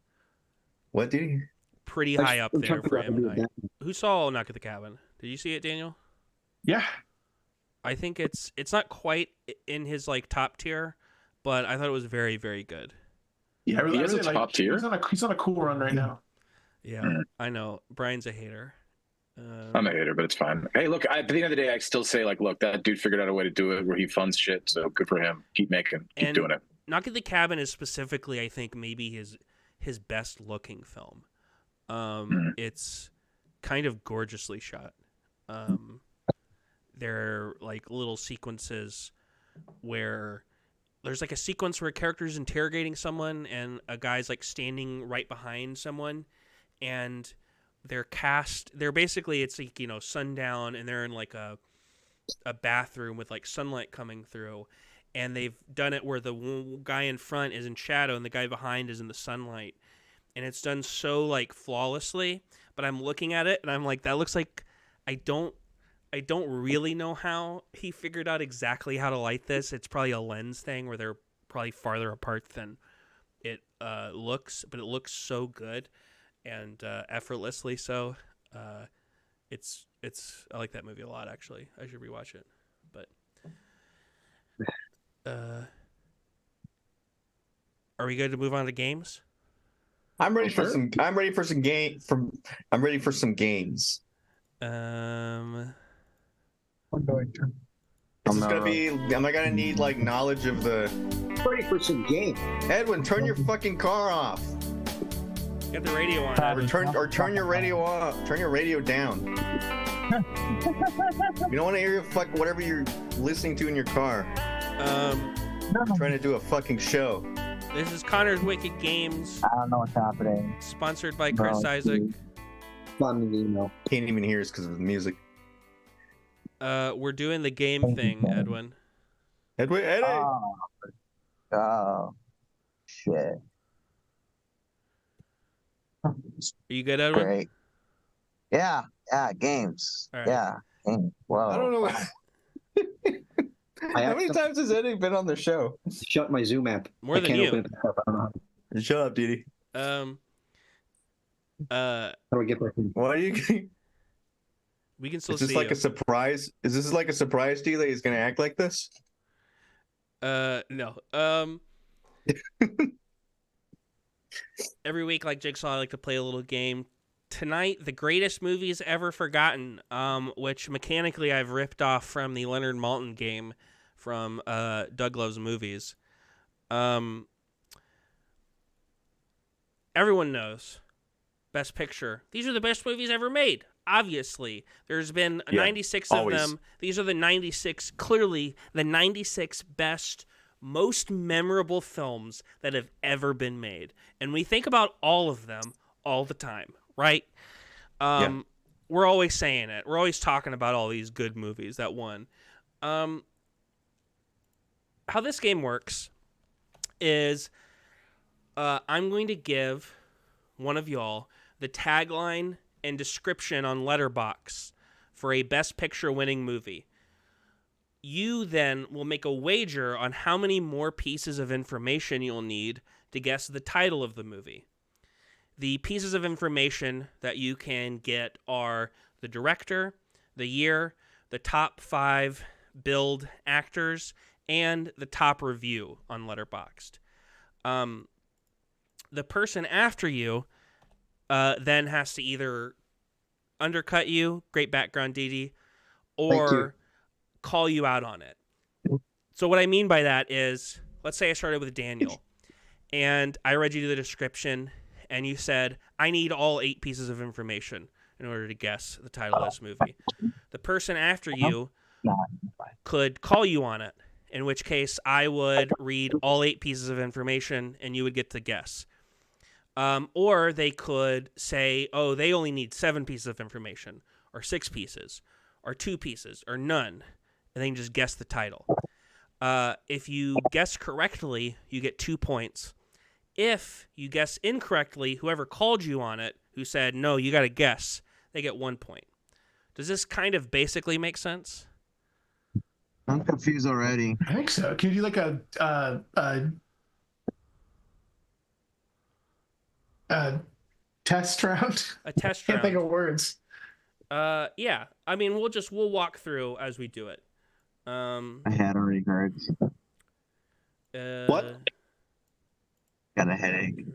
what did he? Pretty high up there for M. Night. Who saw Knock at the Cabin? Did you see it, Daniel? Yeah. I think it's not quite in his like top tier, but I thought it was very, very good. Yeah, he has a top tier. He's on a cool run right now. Yeah, I know. Brian's a hater. I'm a hater, but it's fine. Hey, look, at the end of the day, I still say, like, look, that dude figured out a way to do it where he funds shit, so good for him. Keep doing it. Knock at the Cabin is specifically, I think, maybe his best looking film. It's kind of gorgeously shot. There are like little sequences where there's like a sequence where a character's interrogating someone and a guy's like standing right behind someone, and they're basically, it's like, sundown, and they're in like a bathroom with like sunlight coming through, and they've done it where the guy in front is in shadow and the guy behind is in the sunlight, and it's done so like flawlessly. But I'm looking at it and I'm like, that looks like I don't really know how he figured out exactly how to light this. It's probably a lens thing where they're probably farther apart than it looks, but it looks so good and effortlessly so. It's I like that movie a lot, actually. I should rewatch it. But are we good to move on to games? I'm ready for Sure. some. I'm ready for some game. I'm ready for some games. Um, I'm going to. This is gonna be. Am I gonna need like knowledge of the? Ready for some game. Edwin, turn your fucking car off. get the radio on. Or Edwin. turn your radio off. Turn your radio down. You don't want to hear your whatever you're listening to in your car. Trying to do a fucking show. This is Connor's Wicked Games, I don't know what's happening. sponsored by Chris Isaac. Fun email. Can't even hear us because of the music. We're doing the game thing, Edwin. Edwin, Oh, shit. Are you good, Edwin? Great. Yeah, games. All right. Yeah, games. Whoa. I don't know. I How have many to times has Eddie been on the show? shut my Zoom app. More I than can't you. open it back up. I don't know how. Shut up, Didi. Uh, How do I get back in? Why are you? we can still Is this see like you. a surprise? Is this like a surprise to you that he's gonna act like this? No. Every week, like Jigsaw, I like to play a little game. Tonight, the greatest movies ever forgotten, which mechanically I've ripped off from the Leonard Maltin game from Doug Loves Movies. Everyone knows. Best Picture. These are the best movies ever made. Obviously, there's been 96 of always. them. These are the 96, clearly the 96 best, most memorable films that have ever been made. And we think about all of them all the time, right? We're always saying it. We're always talking about all these good movies that won. How this game works is I'm going to give one of y'all the tagline and description on Letterboxd for a Best Picture winning movie. You then will make a wager on how many more pieces of information you'll need to guess the title of the movie. The pieces of information that you can get are the director, the year, the top 5 billed actors, and the top review on Letterboxd. The person after you then has to either undercut you, great background, Didi, or call you out on it. So what I mean by that is, let's say I started with Daniel, and I read you the description, and you said, I need all 8 pieces of information in order to guess the title of this movie. The person after you could call you on it, in which case I would read all 8 pieces of information, and you would get to guess. Or they could say, oh, they only need 7 pieces of information, or 6 pieces, or 2 pieces, or none, and then just guess the title. If you guess correctly, you get 2 points. If you guess incorrectly, whoever called you on it, who said, no, you got to guess, they get 1 point. Does this kind of basically make sense? I'm confused already. I think so. Can you do like a test round? A test Can't think round. of words. Yeah. I mean, we'll walk through as we do it. My head already hurts. What? Got a headache.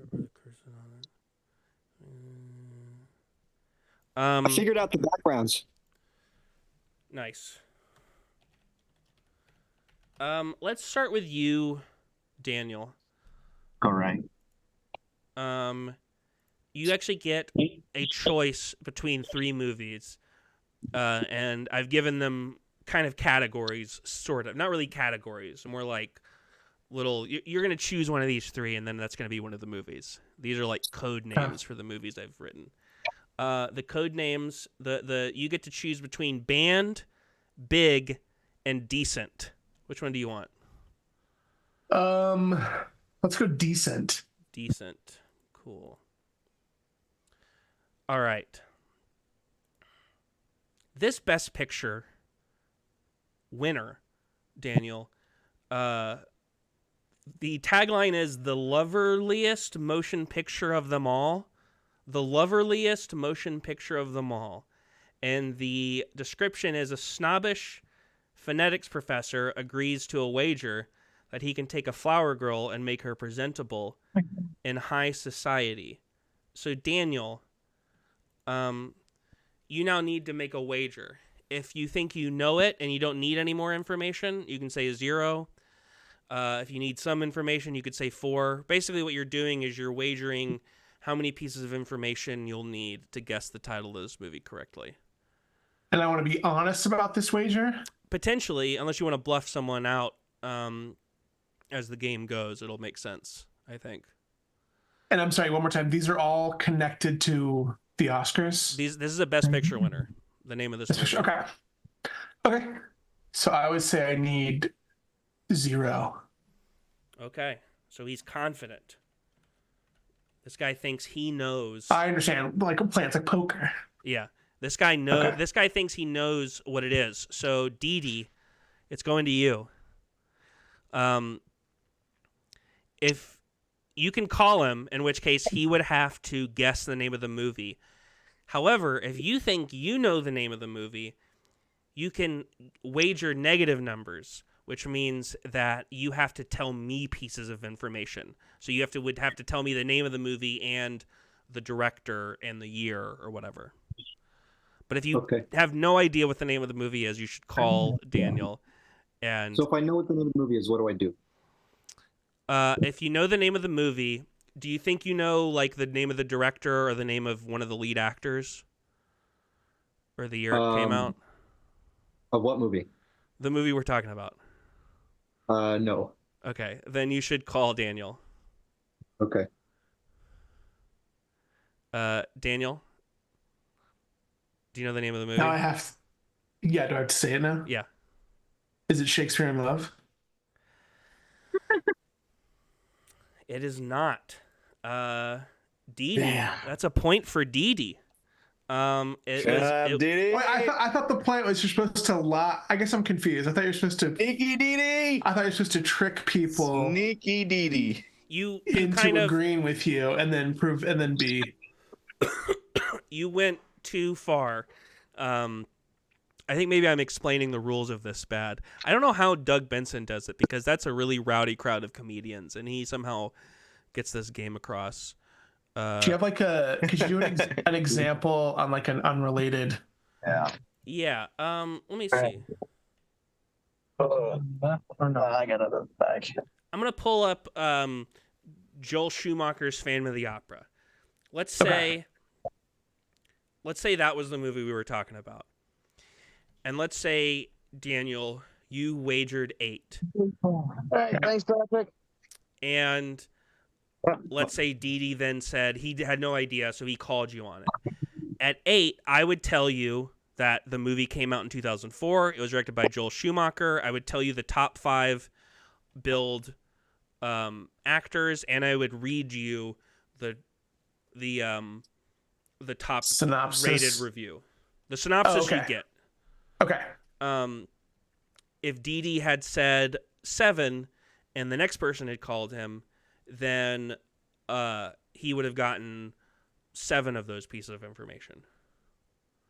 I figured out the backgrounds. Nice. Let's start with you, Daniel. All right. You actually get a choice between 3 movies, and I've given them kind of categories, sort of. Not really categories, more like little. You're going to choose one of these 3, and then that's going to be one of the movies. These are like code names for the movies I've written. The code names, you get to choose between band, big, and decent. Which one do you want? Let's go decent. Decent. Cool. All right. This Best Picture winner, Daniel, the tagline is the loveliest motion picture of them all. The loveliest motion picture of them all. And the description is: a snobbish phonetics professor agrees to a wager that he can take a flower girl and make her presentable in high society. So Daniel, you now need to make a wager. If you think you know it and you don't need any more information, you can say 0. If you need some information, you could say 4. Basically what you're doing is you're wagering how many pieces of information you'll need to guess the title of this movie correctly. And I want to be honest about this wager? Potentially, unless you want to bluff someone out as the game goes, it'll make sense, I think. And I'm sorry, one more time. These are all connected to the Oscars? This is a Best Picture winner, the name of this movie. Okay. Okay. So I would say I need 0. Okay. So he's confident. This guy thinks he knows. I understand. Like plants, like poker. Yeah. This guy knows. Okay. This guy thinks he knows what it is. So Didi, it's going to you. If you can call him, in which case he would have to guess the name of the movie. However, if you think you know the name of the movie, you can wager negative numbers, which means that you have to tell me pieces of information. So you would have to tell me the name of the movie and the director and the year or whatever. But if you have no idea what the name of the movie is, you should call Daniel. And so if I know what the name of the movie is, what do I do? If you know the name of the movie, do you think you know like the name of the director or the name of one of the lead actors? Or the year it came out? Of what movie? The movie we're talking about. No. Okay, then you should call Daniel. Okay. Daniel? Do you know the name of the movie? Now I have... Yeah, do I have to say it now? Yeah. Is it Shakespeare in Love? It is not. Didi. Damn. That's a point for Didi. Didi. Wait, I thought the point was you're supposed to lie. I guess I'm confused. I thought you're supposed to... Sneaky Didi. I thought you're supposed to trick people Sneaky Didi. You into kind of agreeing with you and then prove and then be... you went too far. I think maybe I'm explaining the rules of this bad. I don't know how Doug Benson does it because that's a really rowdy crowd of comedians, and he somehow gets this game across. Do you have like could you do an example on like an unrelated? Yeah. Let me see. Or no, I got it back. I'm gonna pull up Joel Schumacher's Phantom of the Opera. Let's say that was the movie we were talking about. And let's say, Daniel, you wagered 8. All right, thanks, Patrick. And let's say Didi then said he had no idea, so he called you on it. At 8, I would tell you that the movie came out in 2004. It was directed by Joel Schumacher. I would tell you the top 5 billed actors, and I would read you the top Synopsis. rated review. The synopsis you get. Okay. If Didi had said 7 and the next person had called him, then he would have gotten 7 of those pieces of information.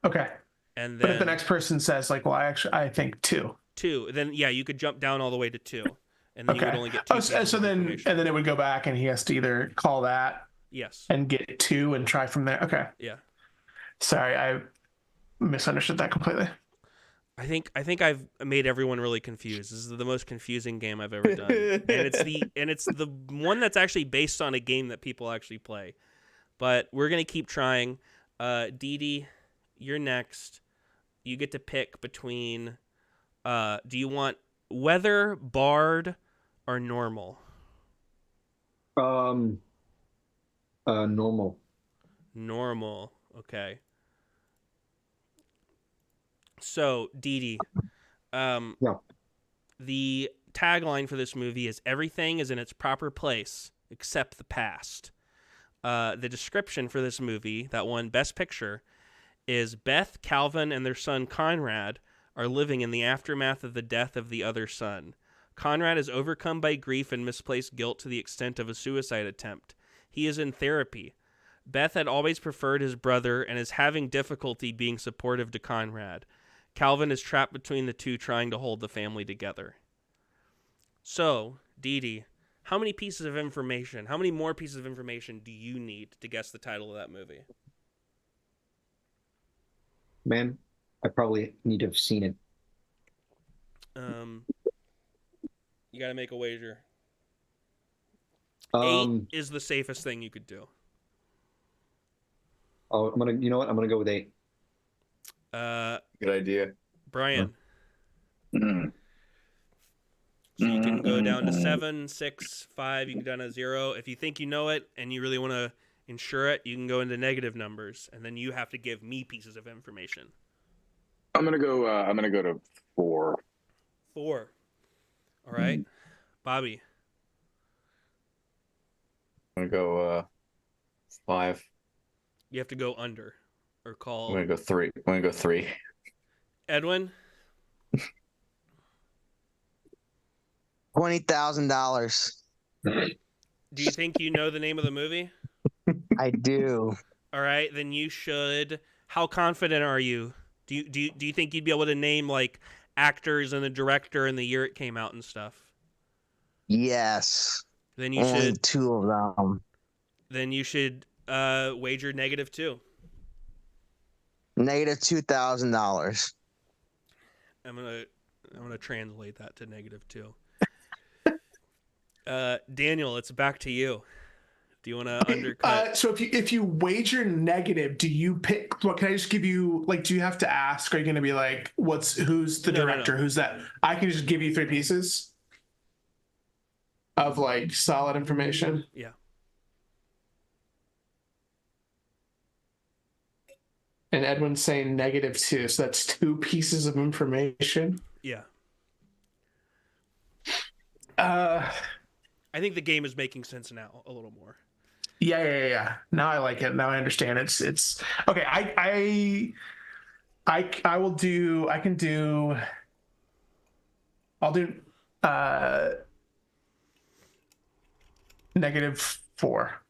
Okay. And then, but if the next person says like, well, I think 2. 2, then yeah, you could jump down all the way to 2, and then you would only get 2. So then it would go back, and he has to either call that, yes, and get 2 and try from there. Okay. Yeah. Sorry, I misunderstood that completely. I think I've made everyone really confused. This is the most confusing game I've ever done, and it's the one that's actually based on a game that people actually play. But we're gonna keep trying. Didi, you're next. You get to pick between. Do you want weather, bard, or normal? Normal. Normal. Okay. So, Didi, the tagline for this movie is "Everything is in its proper place except the past." The description for this movie, that won Best Picture, is Beth, Calvin, and their son Conrad are living in the aftermath of the death of the other son. Conrad is overcome by grief and misplaced guilt to the extent of a suicide attempt. He is in therapy. Beth had always preferred his brother and is having difficulty being supportive to Conrad. Calvin is trapped between the two, trying to hold the family together. So, Didi, how many more pieces of information do you need to guess the title of that movie? Man, I probably need to have seen it. You got to make a wager. 8 Um, is the safest thing you could do. I'm gonna go with 8. Good idea. Brian. Mm. So you can go down to 7, 6, 5. You can go down to 0. If you think you know it and you really want to ensure it, you can go into negative numbers, and then you have to give me pieces of information. I'm gonna go. I'm gonna go to 4. 4. All right, Bobby. I'm gonna go 5. You have to go under or call. I'm gonna go 3. I'm gonna go 3. Edwin. $20,000. Do you think you know the name of the movie? I do. All right, then you should. How confident are you? Do you think you'd be able to name like actors and the director and the year it came out and stuff? Yes. Then you Only should. 2 of them. Then you should wager -2. Negative $2,000. I'm gonna translate that to -2. Daniel, it's back to you. Do you want to undercut? So if you wager negative, do you pick? What can I just give you? Like, do you have to ask? Are you going to be like, who's the director? Who's that? I can just give you 3 pieces of like solid information. Yeah. And Edwin's saying -2, so that's 2 pieces of information. Yeah. I think the game is making sense now a little more. Yeah. Now I like it. Now I understand. It's okay. I will do. I can do. I'll do -4.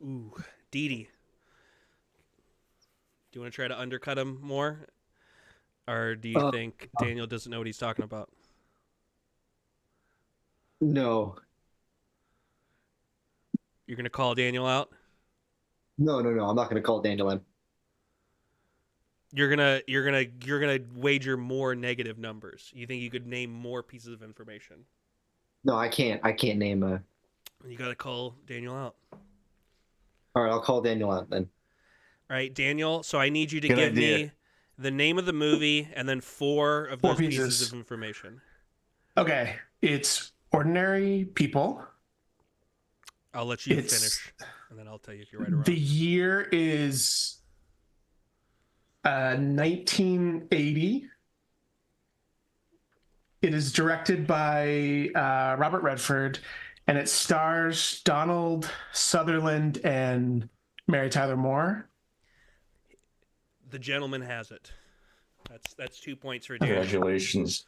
Ooh, Didi. Do you want to try to undercut him more, or do you think Daniel doesn't know what he's talking about? No. You're gonna call Daniel out? No. I'm not gonna call Daniel in. You're gonna wager more negative numbers. You think you could name more pieces of information? No, I can't. I can't name a. You gotta call Daniel out. All right, I'll call Daniel out then. All right, Daniel. So I need you to Good give idea. me the name of the movie and then 4 of those pieces of information. Okay, it's Ordinary People. I'll let you finish, and then I'll tell you if you're right or wrong. The year is 1980. It is directed by Robert Redford, and it stars Donald Sutherland and Mary Tyler Moore. The gentleman has it. That's 2 points for Daniel. Congratulations.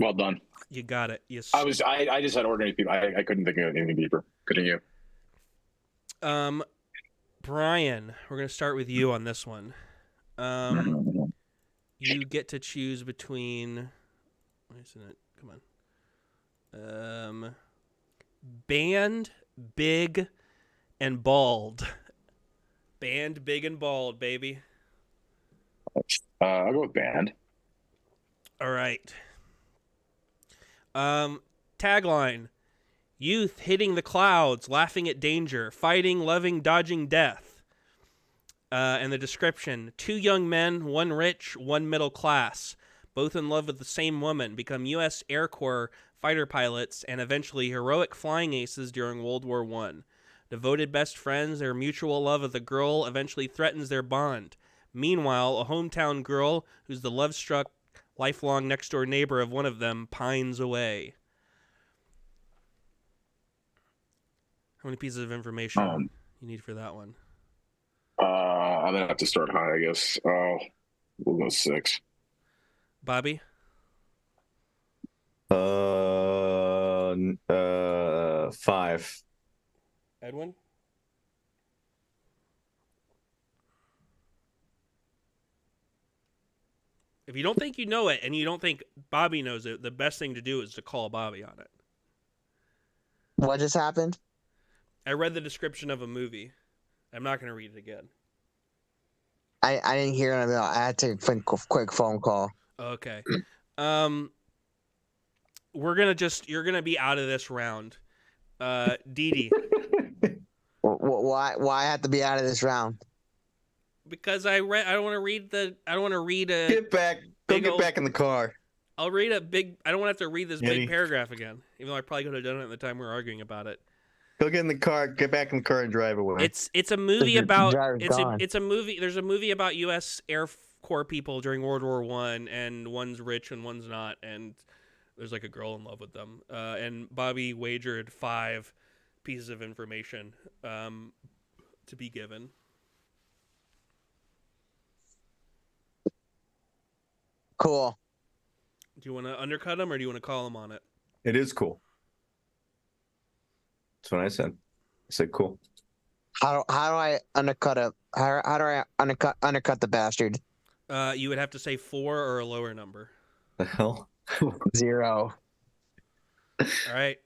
Well done. You got it. Yes. I just had Ordinary People. I couldn't think of anything deeper. Couldn't you? Brian, we're gonna start with you on this one. You get to choose between. Why isn't it? Come on. Band, big, and bald. Band, big, and bald, baby. I'll go with Band. All right. Tagline: Youth hitting the clouds, laughing at danger, fighting, loving, dodging death. And the description: 2 young men, one rich, one middle class, both in love with the same woman, become U.S. Air Corps fighter pilots and eventually heroic flying aces during World War I. Devoted best friends, their mutual love of the girl eventually threatens their bond. Meanwhile, a hometown girl, who's the love-struck, lifelong next-door neighbor of one of them, pines away. How many pieces of information you need for that one? I'm gonna have to start high, I guess. We'll go 6. Bobby? 5. Edwin? If you don't think you know it and you don't think Bobby knows it, the best thing to do is to call Bobby on it. What just happened? I read the description of a movie. I'm not going to read it again. I didn't hear it. I had to take a quick phone call. Okay. You're gonna be out of this round. Didi. Why I have to be out of this round? Because I don't want to read a Get back. Go big get old- back in the car. I'll read a big I don't want to have to read this big Yeti. paragraph again. Even though I probably could have done it at the time we were arguing about it. Go get in the car. Get back in the car and drive away. It's a movie about Driver's gone. it's a movie. There's a movie about U.S. Air Corps people during World War I, and one's rich and one's not, and there's like a girl in love with them. And Bobby wagered 5 pieces of information to be given. Cool. Do you want to undercut him or do you want to call him on it? It is cool. That's what I said. I said cool. How do I undercut it? How do I undercut the bastard? You would have to say 4 or a lower number. The hell? 0. All right.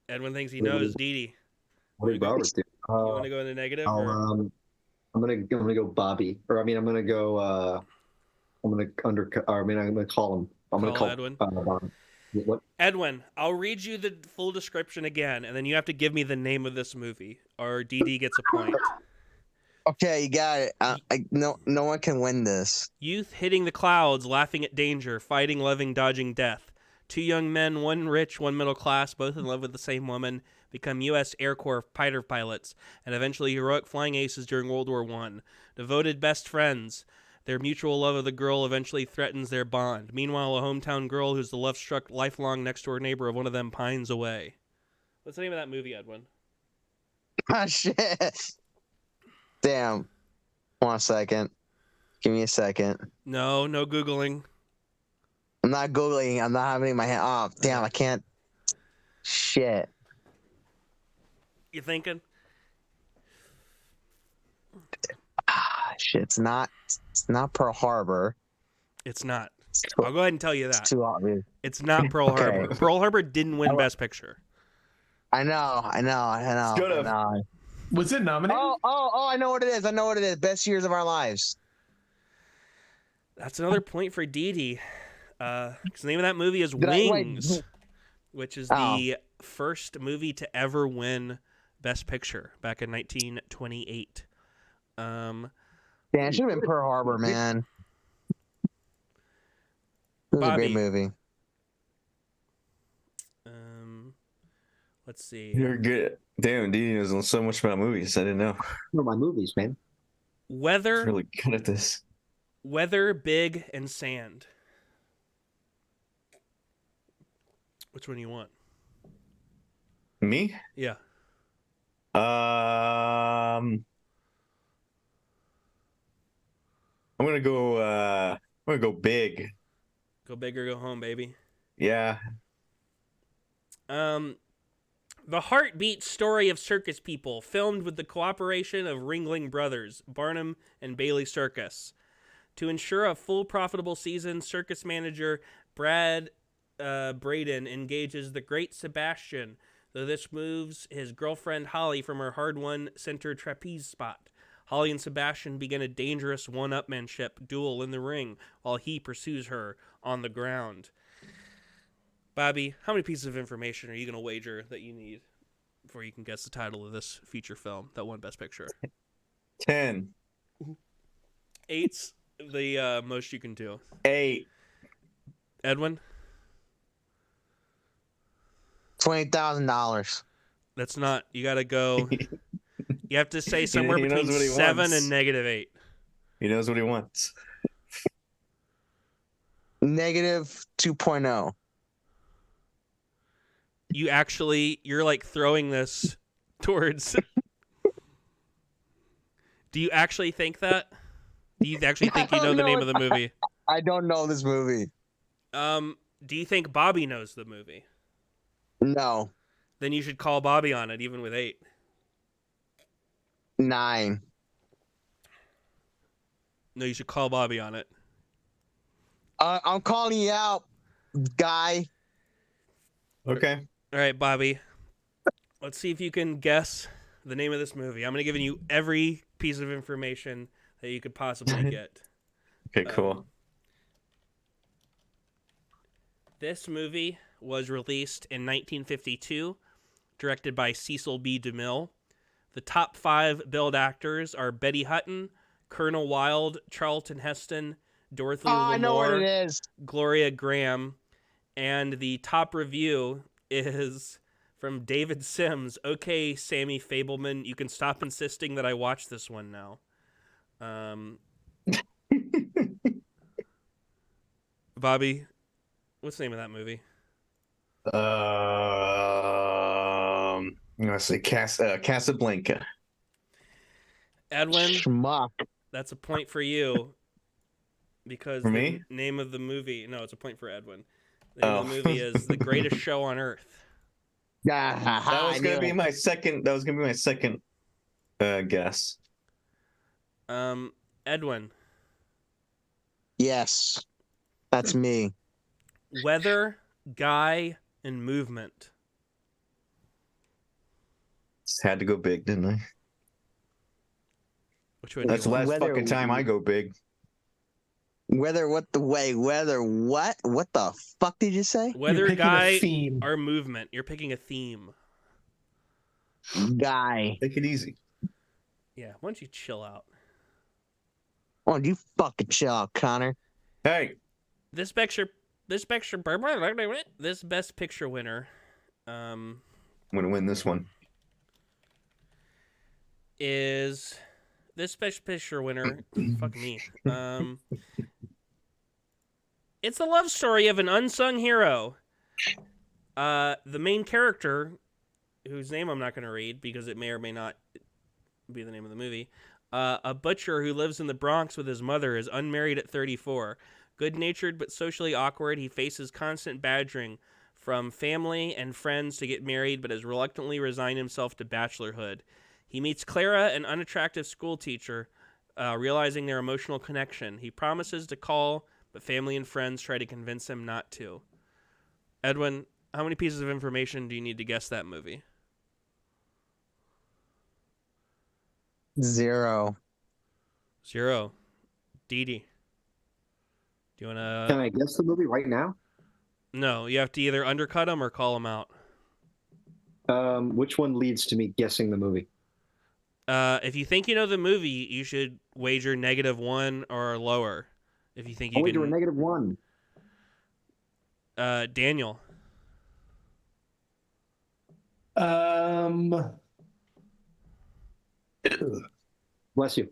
Edwin thinks he knows. Didi, What did Robert do? you want to go in the negative? Or? I'm gonna go Bobby, or I mean, I'm gonna go. I'm gonna undercut. Or I mean, I'm gonna call him. I'm gonna Call call Edwin? Bobby. What? Edwin, I'll read you the full description again, and then you have to give me the name of this movie, or Didi gets a point. Okay, you got it. No one can win this. Youth hitting the clouds, laughing at danger, fighting, loving, dodging death. 2 young men, one rich, one middle class, both in love with the same woman, become U.S. Air Corps fighter pilots, and eventually heroic flying aces during World War I. Devoted best friends. Their mutual love of the girl eventually threatens their bond. Meanwhile, a hometown girl who's the love-struck, lifelong next-door neighbor of one of them pines away. What's the name of that movie, Edwin? Ah, shit. Damn. 1 second. Give me a second. No Googling. I'm not Googling. I'm not having it in my hand. Oh, damn. I can't. Shit. You thinking? Ah, shit. It's not Pearl Harbor. It's not. I'll go ahead and tell you that. It's too obvious. It's not Pearl Okay. Harbor. Pearl Harbor didn't win Best Picture. I know. Should've. I know. Was it nominated? Oh, I know what it is. Best years of our lives. That's another point for Didi. 'Cause the name of that movie is Did I- wait, Wings, which is Oh. the first movie to ever win Best Picture back in 1928. Damn, it should have been Pearl Harbor, man. It was a Bobby. great movie. Let's see. You're good. Damn, Didi knows so much about movies. I didn't know. One of my movies, man. He's Weather, really good at this. Big, and Sand. Which one do you want? Me? Yeah. I'm gonna go big. Go big or go home, baby. Yeah. The heartbeat story of circus people, filmed with the cooperation of Ringling Brothers, Barnum and Bailey Circus. To ensure a full profitable season, circus manager Brad Braden engages the great Sebastian, though this moves his girlfriend Holly from her hard-won center trapeze spot. Holly and Sebastian begin a dangerous one-upmanship duel in the ring while he pursues her on the ground. Bobby, how many pieces of information are you going to wager that you need before you can guess the title of this feature film that won Best Picture? 10. 8's the most you can do. 8. Edwin? $20,000. That's not. You got to go. You have to say somewhere He knows between what he 7 wants. and -8. He knows what he wants. -2.0. You're like throwing this towards. Do you actually think that? Do you actually think you know the name of the movie? I don't know this movie. Do you think Bobby knows the movie? No. Then you should call Bobby on it, even with 8. 9. No, you should call Bobby on it. I'm calling you out, guy. Okay. All right, Bobby. Let's see if you can guess the name of this movie. I'm going to give you every piece of information that you could possibly get. Okay, cool. This movie was released in 1952, directed by Cecil B. DeMille. The top 5 billed actors are Betty Hutton, Colonel Wilde, Charlton Heston, Dorothy Lamour, I know what it is. Gloria Graham, and the top review is from David Sims. Okay, Sammy Fableman, you can stop insisting that I watch this one now. Bobby, what's the name of that movie? I'm gonna say Casablanca. Edwin, Schmuck. that's a point for you. Because For the me? name of the movie... No, it's a point for Edwin. The name of the Oh. movie is The Greatest Show on Earth. That was gonna be my second. That was gonna be my second guess. Edwin, Yes, that's me. weather, guy, and movement. Just had to go big, didn't I? Which one? That's do the you want? last fucking time I go big. Weather what the fuck did you say? Weather, picking a guy, theme. or movement. You're picking a theme. Guy. Take it easy. Yeah, why don't you chill out? Why don't you fucking chill out, Connor? Hey, This best picture winner I'm gonna win this one. is this best picture winner. Fuck me. It's the love story of an unsung hero. The main character, whose name I'm not going to read because it may or may not be the name of the movie, a butcher who lives in the Bronx with his mother, is unmarried at 34. Good-natured but socially awkward, he faces constant badgering from family and friends to get married, but has reluctantly resigned himself to bachelorhood. He meets Clara, an unattractive schoolteacher, realizing their emotional connection. He promises to call, but family and friends try to convince him not to. Edwin, how many pieces of information do you need to guess that movie? 0. 0. Didi, do you want Can to... I guess the movie right now? No, you have to either undercut him or call him out. Which one leads to me guessing the movie? If you think you know the movie, you should wager -1 or lower. If you think you Oh, wait, can... you were -1. Daniel. Bless you.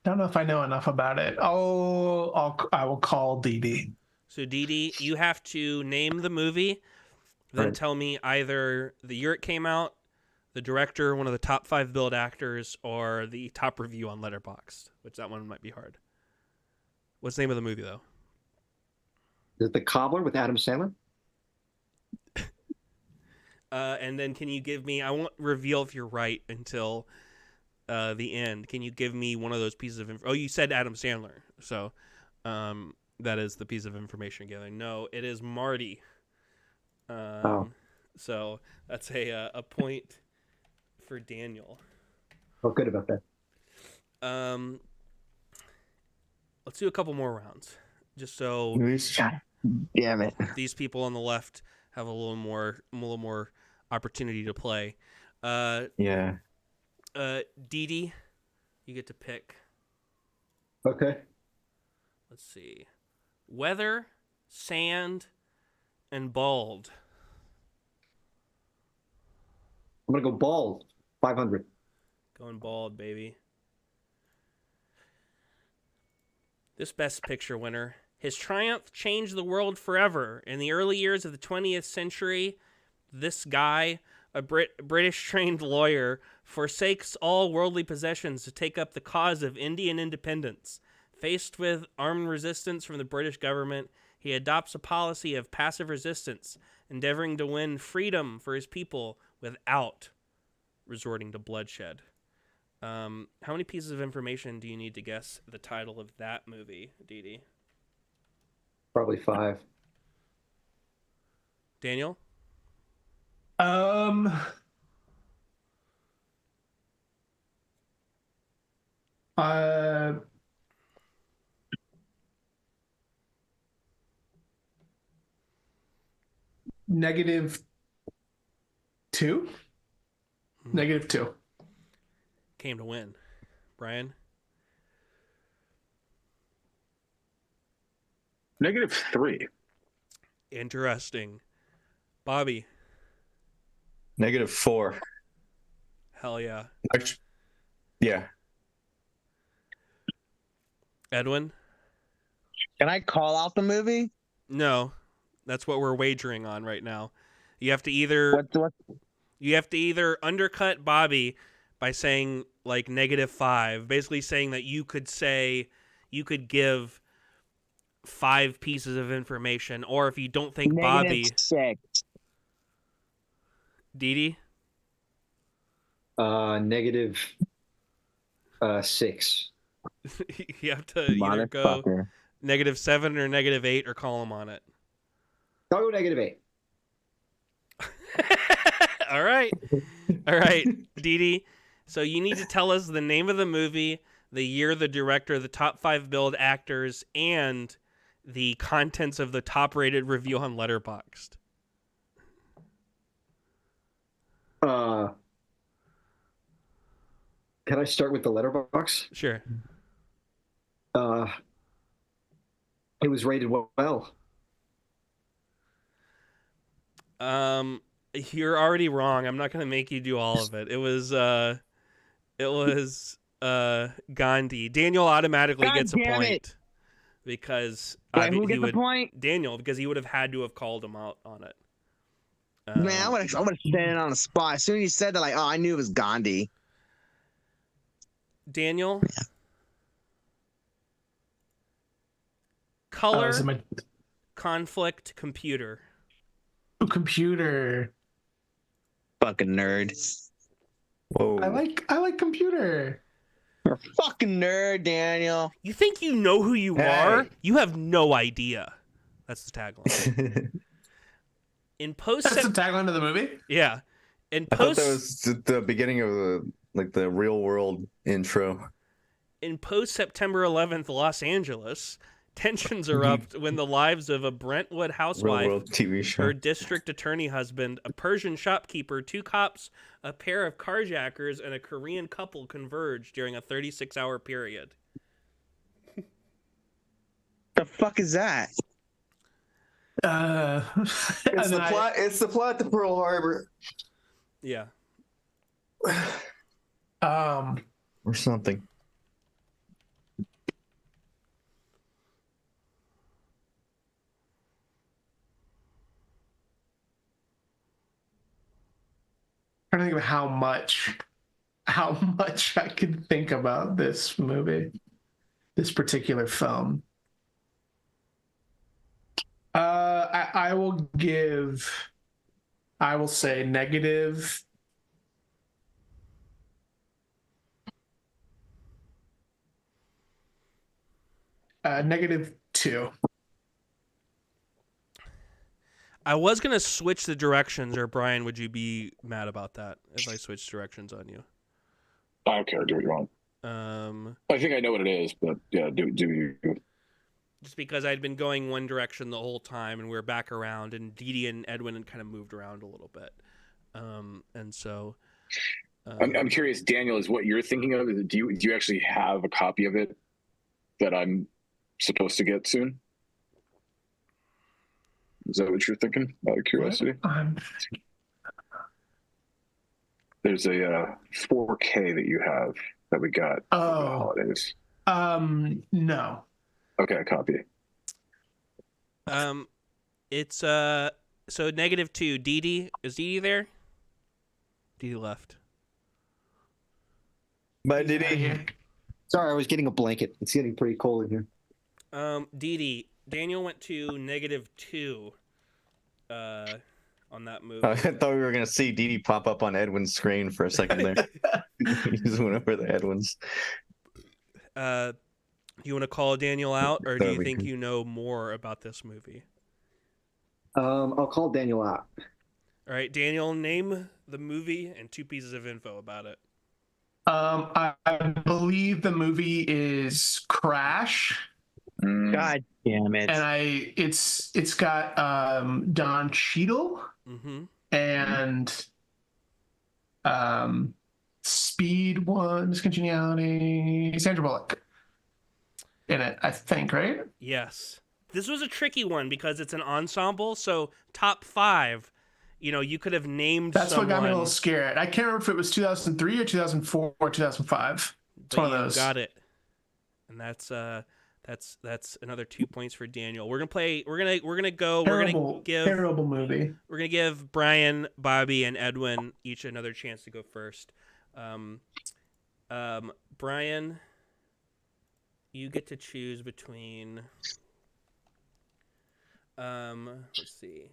Don't know if I know enough about it. I will call Didi. So Didi, you have to name the movie, then Right. tell me either the year it came out, the director, one of the top 5 billed actors, or the top review on Letterboxd, which that one might be hard. What's the name of the movie, though? Is it The Cobbler with Adam Sandler? And then can you give me... I won't reveal if you're right until the end. Can you give me one of those pieces of info? Oh, you said Adam Sandler. So that is the piece of information you're getting. No, it is Marty. So that's a point for Daniel. Oh, good about that. Let's do a couple more rounds, just so Damn it. these people on the left have a little more opportunity to play. Yeah. Didi, you get to pick. Okay. Let's see. Weather, sand, and bald. I'm going to go bald. 500. Going bald, baby. This Best Picture winner. His triumph changed the world forever. In the early years of the 20th century, this guy, a British-trained lawyer, forsakes all worldly possessions to take up the cause of Indian independence. Faced with armed resistance from the British government, he adopts a policy of passive resistance, endeavoring to win freedom for his people without resorting to bloodshed. How many pieces of information do you need to guess the title of that movie, Didi? Probably 5. Daniel? Uh, -2. -2. Came to win. Brian? -3. Interesting. Bobby? -4. Hell yeah. Yeah. Edwin? Can I call out the movie? No. That's what we're wagering on right now. You have to either What? you have to either undercut Bobby by saying like -5, basically saying that you could give 5 pieces of information, or if you don't think Bobby, -6. Didi, -6. you have to either go Motherfucker. -7 or -8 or call him on it. I'll go -8. All right, Didi. So you need to tell us the name of the movie, the year, the director, the top 5 billed actors, and the contents of the top-rated review on Letterboxd. Can I start with the letterbox? Sure. It was rated well. You're already wrong. I'm not gonna make you do all of it. It was Gandhi. Daniel automatically God gets a damn point it. because Wait, who he gets the would point? Daniel, because he would have had to have called him out on it. Man, I would have stand it on the spot. As soon as you said that, like, oh, I knew it was Gandhi. Daniel, Oh, color, is it my conflict, computer. computer? Fucking nerd. Whoa. I like computer. You're a fucking nerd, Daniel. You think you know who you Hey. are? You have no idea. That's the tagline. In post, That's the tagline of the movie. yeah. In I thought post, that was the beginning of the real world intro. in post September 11th Los Angeles, tensions erupt when the lives of a Brentwood Real housewife, world TV show. her district attorney husband, a Persian shopkeeper, 2 cops, a pair of carjackers, and a Korean couple converge during a 36-hour period. The fuck is that? It's the plot. It's the plot to Pearl Harbor Yeah. or something. Trying to think of how much I could think about this movie, this particular film. I will say negative. -2. I was going to switch the directions, or Brian, would you be mad about that if I switched directions on you? I don't care. Do what you want. I think I know what it is, but yeah, do you? Just because I'd been going one direction the whole time, and we were back around, and Didi and Edwin had kind of moved around a little bit. And so... I'm curious, Daniel, is what you're thinking of? Do you actually have a copy of it that I'm supposed to get soon? Is that what you're thinking? Out of curiosity. There's a 4K that you have that we got over the holidays. No. Okay, copy. It's so -2. Didi, is Didi there? Didi left. Bye, Didi. Sorry, I was getting a blanket. It's getting pretty cold in here. Didi, Daniel went to -2 on that movie. I thought we were gonna see Didi pop up on Edwin's screen for a second there. He just went over the Edwin's. Do you want to call Daniel out, or do That'd you be think good. you know more about this movie? I'll call Daniel out. All right, Daniel, name the movie and 2 pieces of info about it. I believe the movie is Crash, God damn it. and it's got Don Cheadle Mm-hmm. and Speed One, Miss Congeniality, Sandra Bullock in it, I think, right? Yes. This was a tricky one because it's an ensemble, so top 5, you could have named That's someone. what got me a little scared. I can't remember if it was 2003 or 2004 or 2005. It's but one of you those. got it. And that's another 2 points for Daniel. We're gonna go. Terrible movie. We're gonna give Brian, Bobby, and Edwin each another chance to go first. Brian, you get to choose between. Let's see.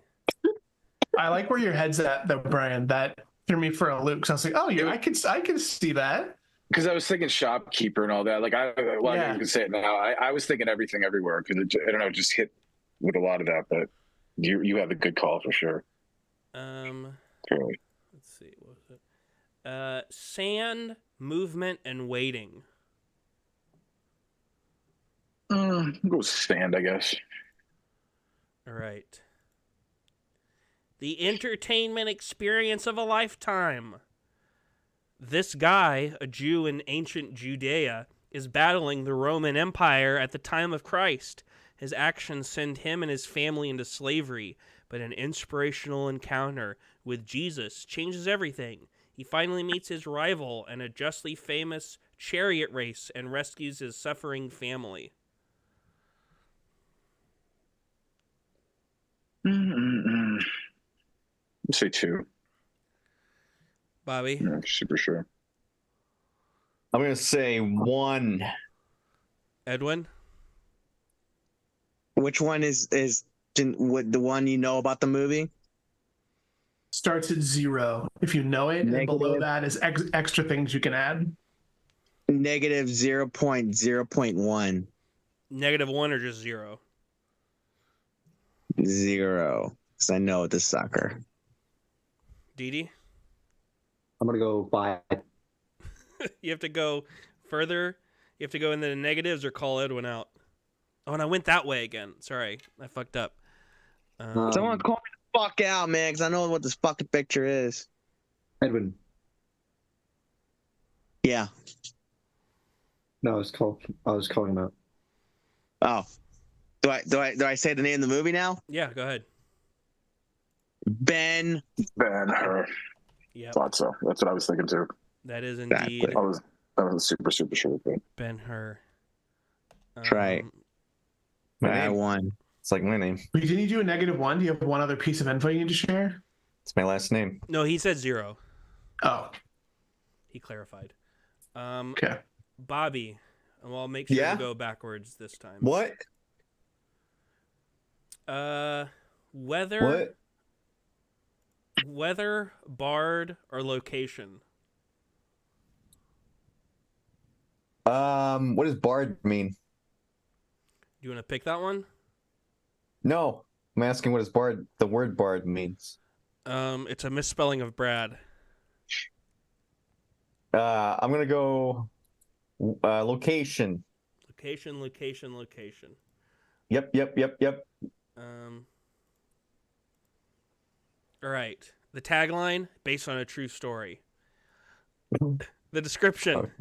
I like where your head's at, though, Brian. That threw me for a loop because I was like, "Oh, yeah, I can see that." Because I was thinking shopkeeper and all that. Like I can say it now. I was thinking everything everywhere because I don't know, it just hit with a lot of that. But you have a good call for sure. Clearly. Let's see, what was it? Sand, movement, and waiting. Go with stand, I guess. All right. The entertainment experience of a lifetime. This guy, a Jew in ancient Judea, is battling the Roman Empire at the time of Christ. His actions send him and his family into slavery, but an inspirational encounter with Jesus changes everything. He finally meets his rival in a justly famous chariot race and rescues his suffering family. Let's say 2. Bobby? Yeah, super sure. I'm gonna say 1. Edwin? Which one is the one you know about the movie? Starts at 0 if you know it, and below Negative. that is extra things you can add. -0.0.1. -1 or just 0? 0. Because I know the sucker. Didi? I'm gonna go 5. You have to go further. You have to go into the negatives or call Edwin out. Oh, and I went that way again. Sorry, I fucked up. Someone call me the fuck out, man, because I know what this fucking picture is. Edwin. Yeah. No, I was calling him out. Oh. Do I say the name of the movie now? Yeah, go ahead. Ben-Hur. Yeah, Thought so. That's what I was thinking too. that is indeed I was super sure. But Ben-Hur. Right. My I name. won. It's like my name. Wait, didn't you do a -1? Do you have one other piece of info you need to share? It's my last name. No, he said 0. Oh, He clarified. okay. Bobby. Well, I'll make sure Yeah? to go backwards this time. What? Weather, What? bard, or location? What does bard mean? Do you want to pick that one? No, I'm asking what does the word bard means. It's a misspelling of Brad. I'm gonna go location. Location. Yep. All right. The tagline, based on a true story. The description. Okay.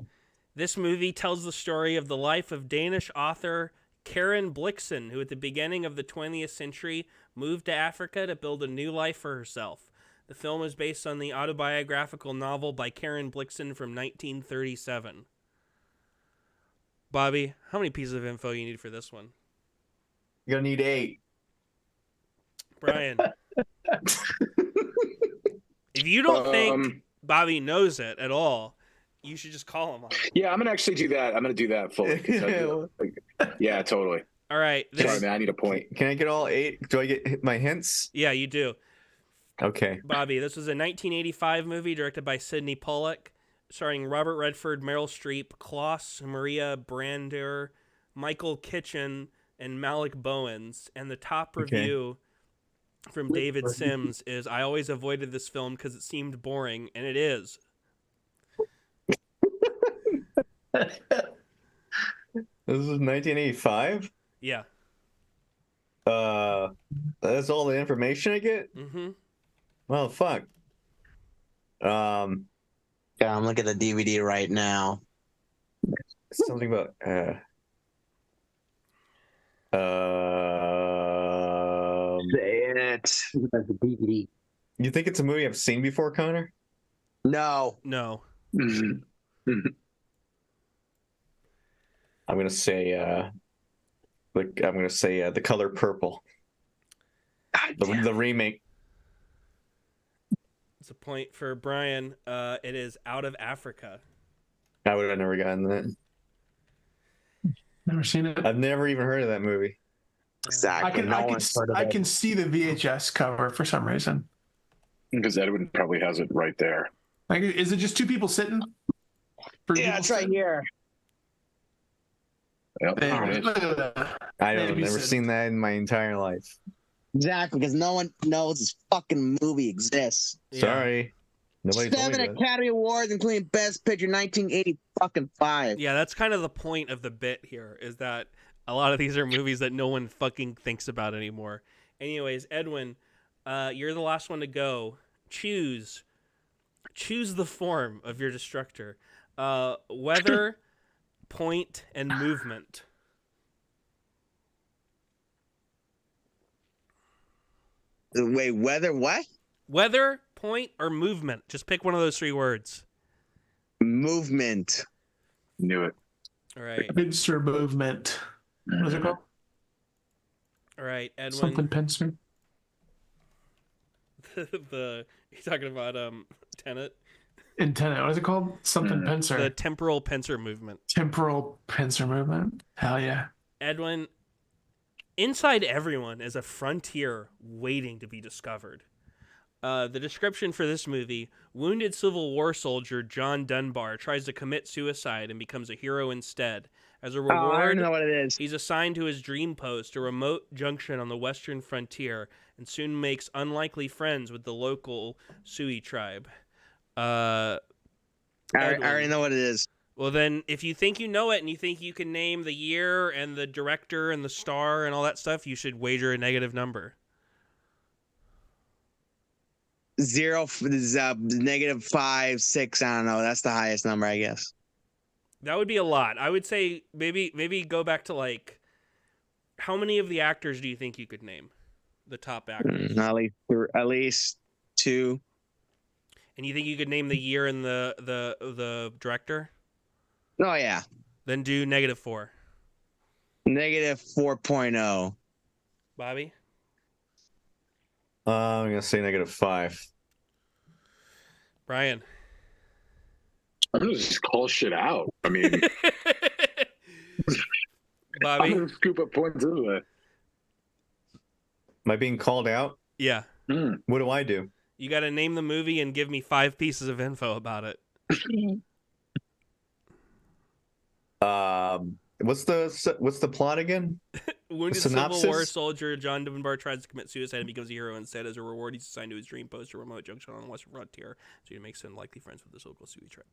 This movie tells the story of the life of Danish author Karen Blixen, who at the beginning of the 20th century moved to Africa to build a new life for herself. The film is based on the autobiographical novel by Karen Blixen from 1937. Bobby, how many pieces of info you need for this one? You're gonna need 8. Brian. If you don't think Bobby knows it at all, you should just call him on it. Yeah, I'm gonna actually do that. I'm gonna do that fully. 'Cause I do- yeah, totally. All right. Sorry, man. I need a point. Can I get all 8? Do I get my hints? Yeah, you do. Okay. Bobby, this was a 1985 movie directed by Sidney Pollack, starring Robert Redford, Meryl Streep, Klaus Maria Brander, Michael Kitchen, and Malik Bowens. And the top review from David Sims is, "I always avoided this film because it seemed boring," and it is. This is 1985? Yeah. That's all the information I get? Mm-hmm. Well, fuck. Yeah, I'm looking at the DVD right now. Something about Say it. About the DVD. you think it's a movie I've seen before, Connor? No. No. I'm gonna say The Color Purple. The remake. It's a point for Brian. It is Out of Africa. I would have never gotten that. Never seen it. I've never even heard of that movie. Exactly. I can see the VHS cover for some reason. Because Edwin probably has it right there. Like, is it just two people sitting? Yeah, it's right here. Yep. There. It is. Look at that. I've Maybe never sitting. seen that in my entire life. Exactly, because no one knows this fucking movie exists. Yeah. Sorry. Nobody told 7 me that. Academy Awards, including Best Picture, 1985. Yeah, that's kind of the point of the bit here, is that a lot of these are movies that no one fucking thinks about anymore. Anyways, Edwin, you're the last one to go. Choose the form of your destructor. Weather, point, and movement. Wait, weather what? Weather, point, or movement. Just pick one of those 3 words. Movement. Knew it. All right. Pincer movement. What is it called? All right, Edwin. Something pincer. You're talking about Tenet. Antenna. What is it called? Something pincer. The temporal pincer movement. Temporal pincer movement. Hell yeah. Edwin, inside everyone is a frontier waiting to be discovered. The description for this movie: wounded Civil War soldier John Dunbar tries to commit suicide and becomes a hero instead. As a Oh, I reward, don't know what it is. he's assigned to his dream post, a remote junction on the western frontier, and soon makes unlikely friends with the local Sioux tribe. I Edwin. already know what it is. Well, then, if you think you know it and you think you can name the year and the director and the star and all that stuff, you should wager a negative number. 5, 6. I don't know. That's the highest number, I guess. That would be a lot. I would say maybe go back to, like, how many of the actors do you think you could name? The top actors. At least 2. And you think you could name the year and the director? Oh yeah. Then do -4. Negative 4.0. Bobby? I'm gonna say -5. Brian? I'm gonna just call shit out. I mean, I'm Bobby? gonna scoop up points into that. Am I being called out? Yeah. What do I do? You got to name the movie and give me 5 pieces of info about it. What's the plot again? Wounded synopsis? Civil War soldier John Dunbar tries to commit suicide and becomes a hero instead. As a reward, he's assigned to his dream post, a remote junction on the western frontier, so he makes unlikely friends with his local Sioux tribe.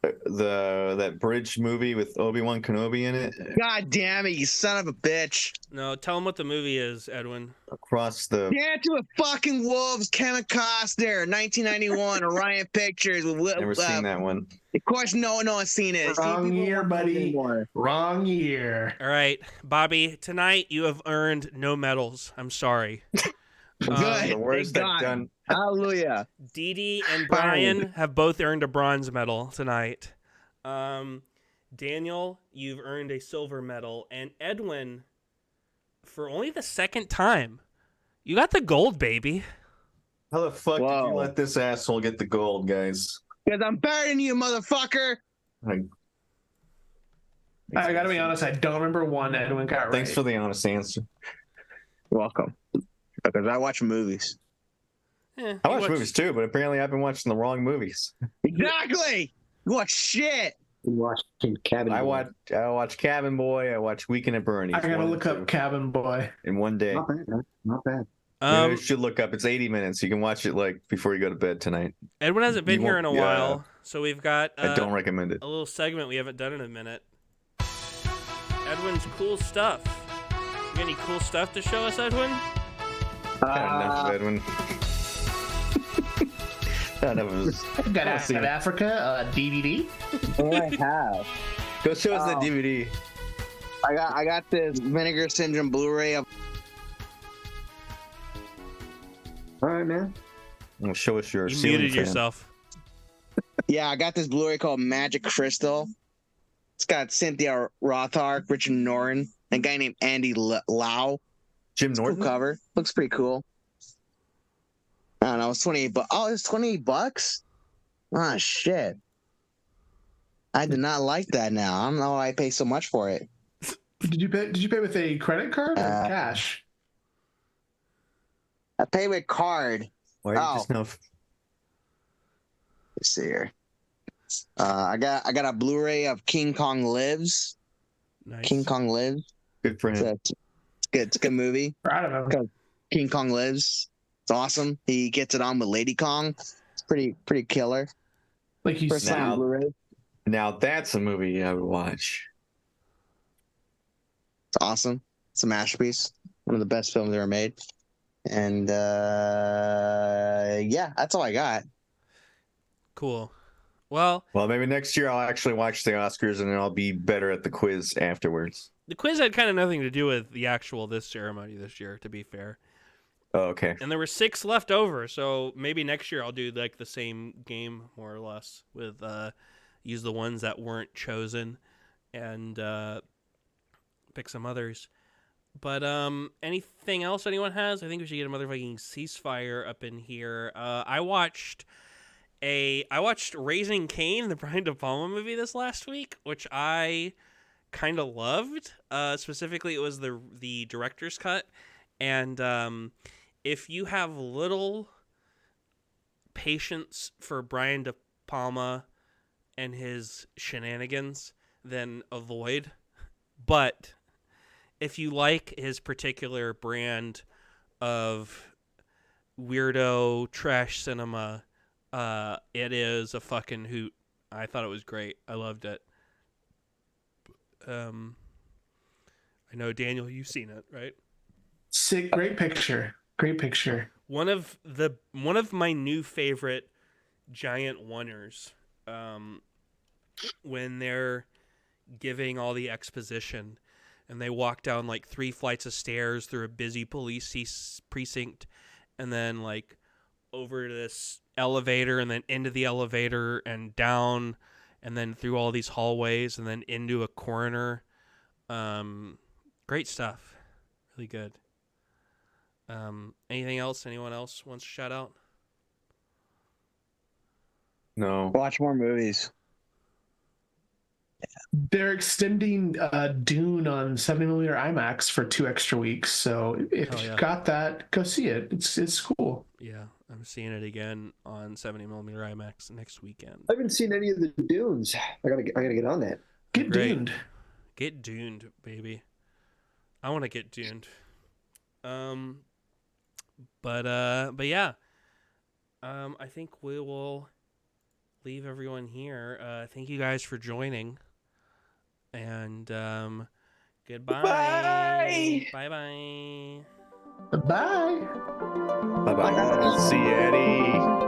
That bridge movie with Obi-Wan Kenobi in it. God damn it, you son of a bitch. No, tell him what the movie is, Edwin. Across the. Dancer with fucking Wolves, Kevin Costner, 1991, Orion Pictures. Never seen that one. Of course, no one's seen it. Wrong year, buddy. Wrong year. All right, Bobby, tonight you have earned no medals. I'm sorry. Good. The worst Thank that God. done. Hallelujah. Didi and Brian have both earned a bronze medal tonight. Daniel, you've earned a silver medal. And Edwin, for only the 2nd time, you got the gold, baby. How the fuck did Whoa. you let this asshole get the gold, guys? Because I'm better than you, motherfucker. Like, I gotta be honest, I don't remember one Edwin got right. Thanks for the honest answer. Welcome. Because I watch movies. I watch movies too, but apparently I've been watching the wrong movies. Exactly. You watch shit. Watching Cabin Boy. I watch Cabin Boy. I watch Weekend at Bernie's. I gotta look up Cabin Boy in one day. Not bad. Not bad. You should look up. It's 80 minutes. You can watch it like before you go to bed tonight. Edwin hasn't been here in a while, so we've got. I don't recommend it. A little segment we haven't done in a minute. Edwin's cool stuff. You got any cool stuff to show us, Edwin? Enough of Edwin. Got out of Africa, DVD. What I have? Go show us that DVD. I got this Vinegar Syndrome Blu-ray of. All right, man. Well, show us your. You muted yourself. Yeah, I got this Blu-ray called Magic Crystal. It's got Cynthia Rothart, Richard Norton, and a guy named Andy Lau. Jim Norton. Cool cover. Looks pretty cool. I don't know. It's 28 bucks. Oh, it's 28 bucks. Ah, shit. I did not like that. Now I don't know why I pay so much for it. Did you pay with a credit card or cash? I pay with card. Why are you just now? Let's see here. I got a Blu-ray of King Kong Lives. Nice. King Kong Lives. Good for him. It's good. It's a good movie. I don't know. King Kong Lives. It's awesome. He gets it on with Lady Kong. It's pretty killer. Like you First said. time Blu-ray. Now that's a movie I would watch. It's awesome. It's a masterpiece. One of the best films ever made. And yeah, that's all I got. Cool. Well, maybe next year I'll actually watch the Oscars and then I'll be better at the quiz afterwards. the quiz had kind of nothing to do with the actual this ceremony this year, to be fair. Oh, okay. And there were 6 left over, so maybe next year I'll do like the same game more or less with use the ones that weren't chosen and pick some others. But anything else anyone has? I think we should get a motherfucking ceasefire up in here. I watched Raising Cain, the Brian De Palma movie, this last week, which I kind of loved. Specifically, it was the director's cut, and if you have little patience for Brian De Palma and his shenanigans, then avoid. But if you like his particular brand of weirdo trash cinema, it is a fucking hoot. I thought it was great. I loved it. I know, Daniel, you've seen it, right? Sick, great picture. Great picture. One of my new favorite giant oneers, when they're giving all the exposition and they walk down like 3 flights of stairs through a busy police precinct and then like over to this elevator and then into the elevator and down and then through all these hallways and then into a corner. Great stuff. Really good. Anything else? Anyone else wants to shout out? No. Watch more movies. They're extending Dune on 70mm IMAX for 2 extra weeks. So if you've got that, go see it. It's cool. Yeah, I'm seeing it again on 70mm IMAX next weekend. I haven't seen any of the Dunes. I gotta get on that. Get Great. Duned. Get Duned, baby. I want to get Duned. But yeah. I think we will leave everyone here. Thank you guys for joining. And goodbye. Bye. Bye-bye. Bye. Bye-bye. See you, Eddie.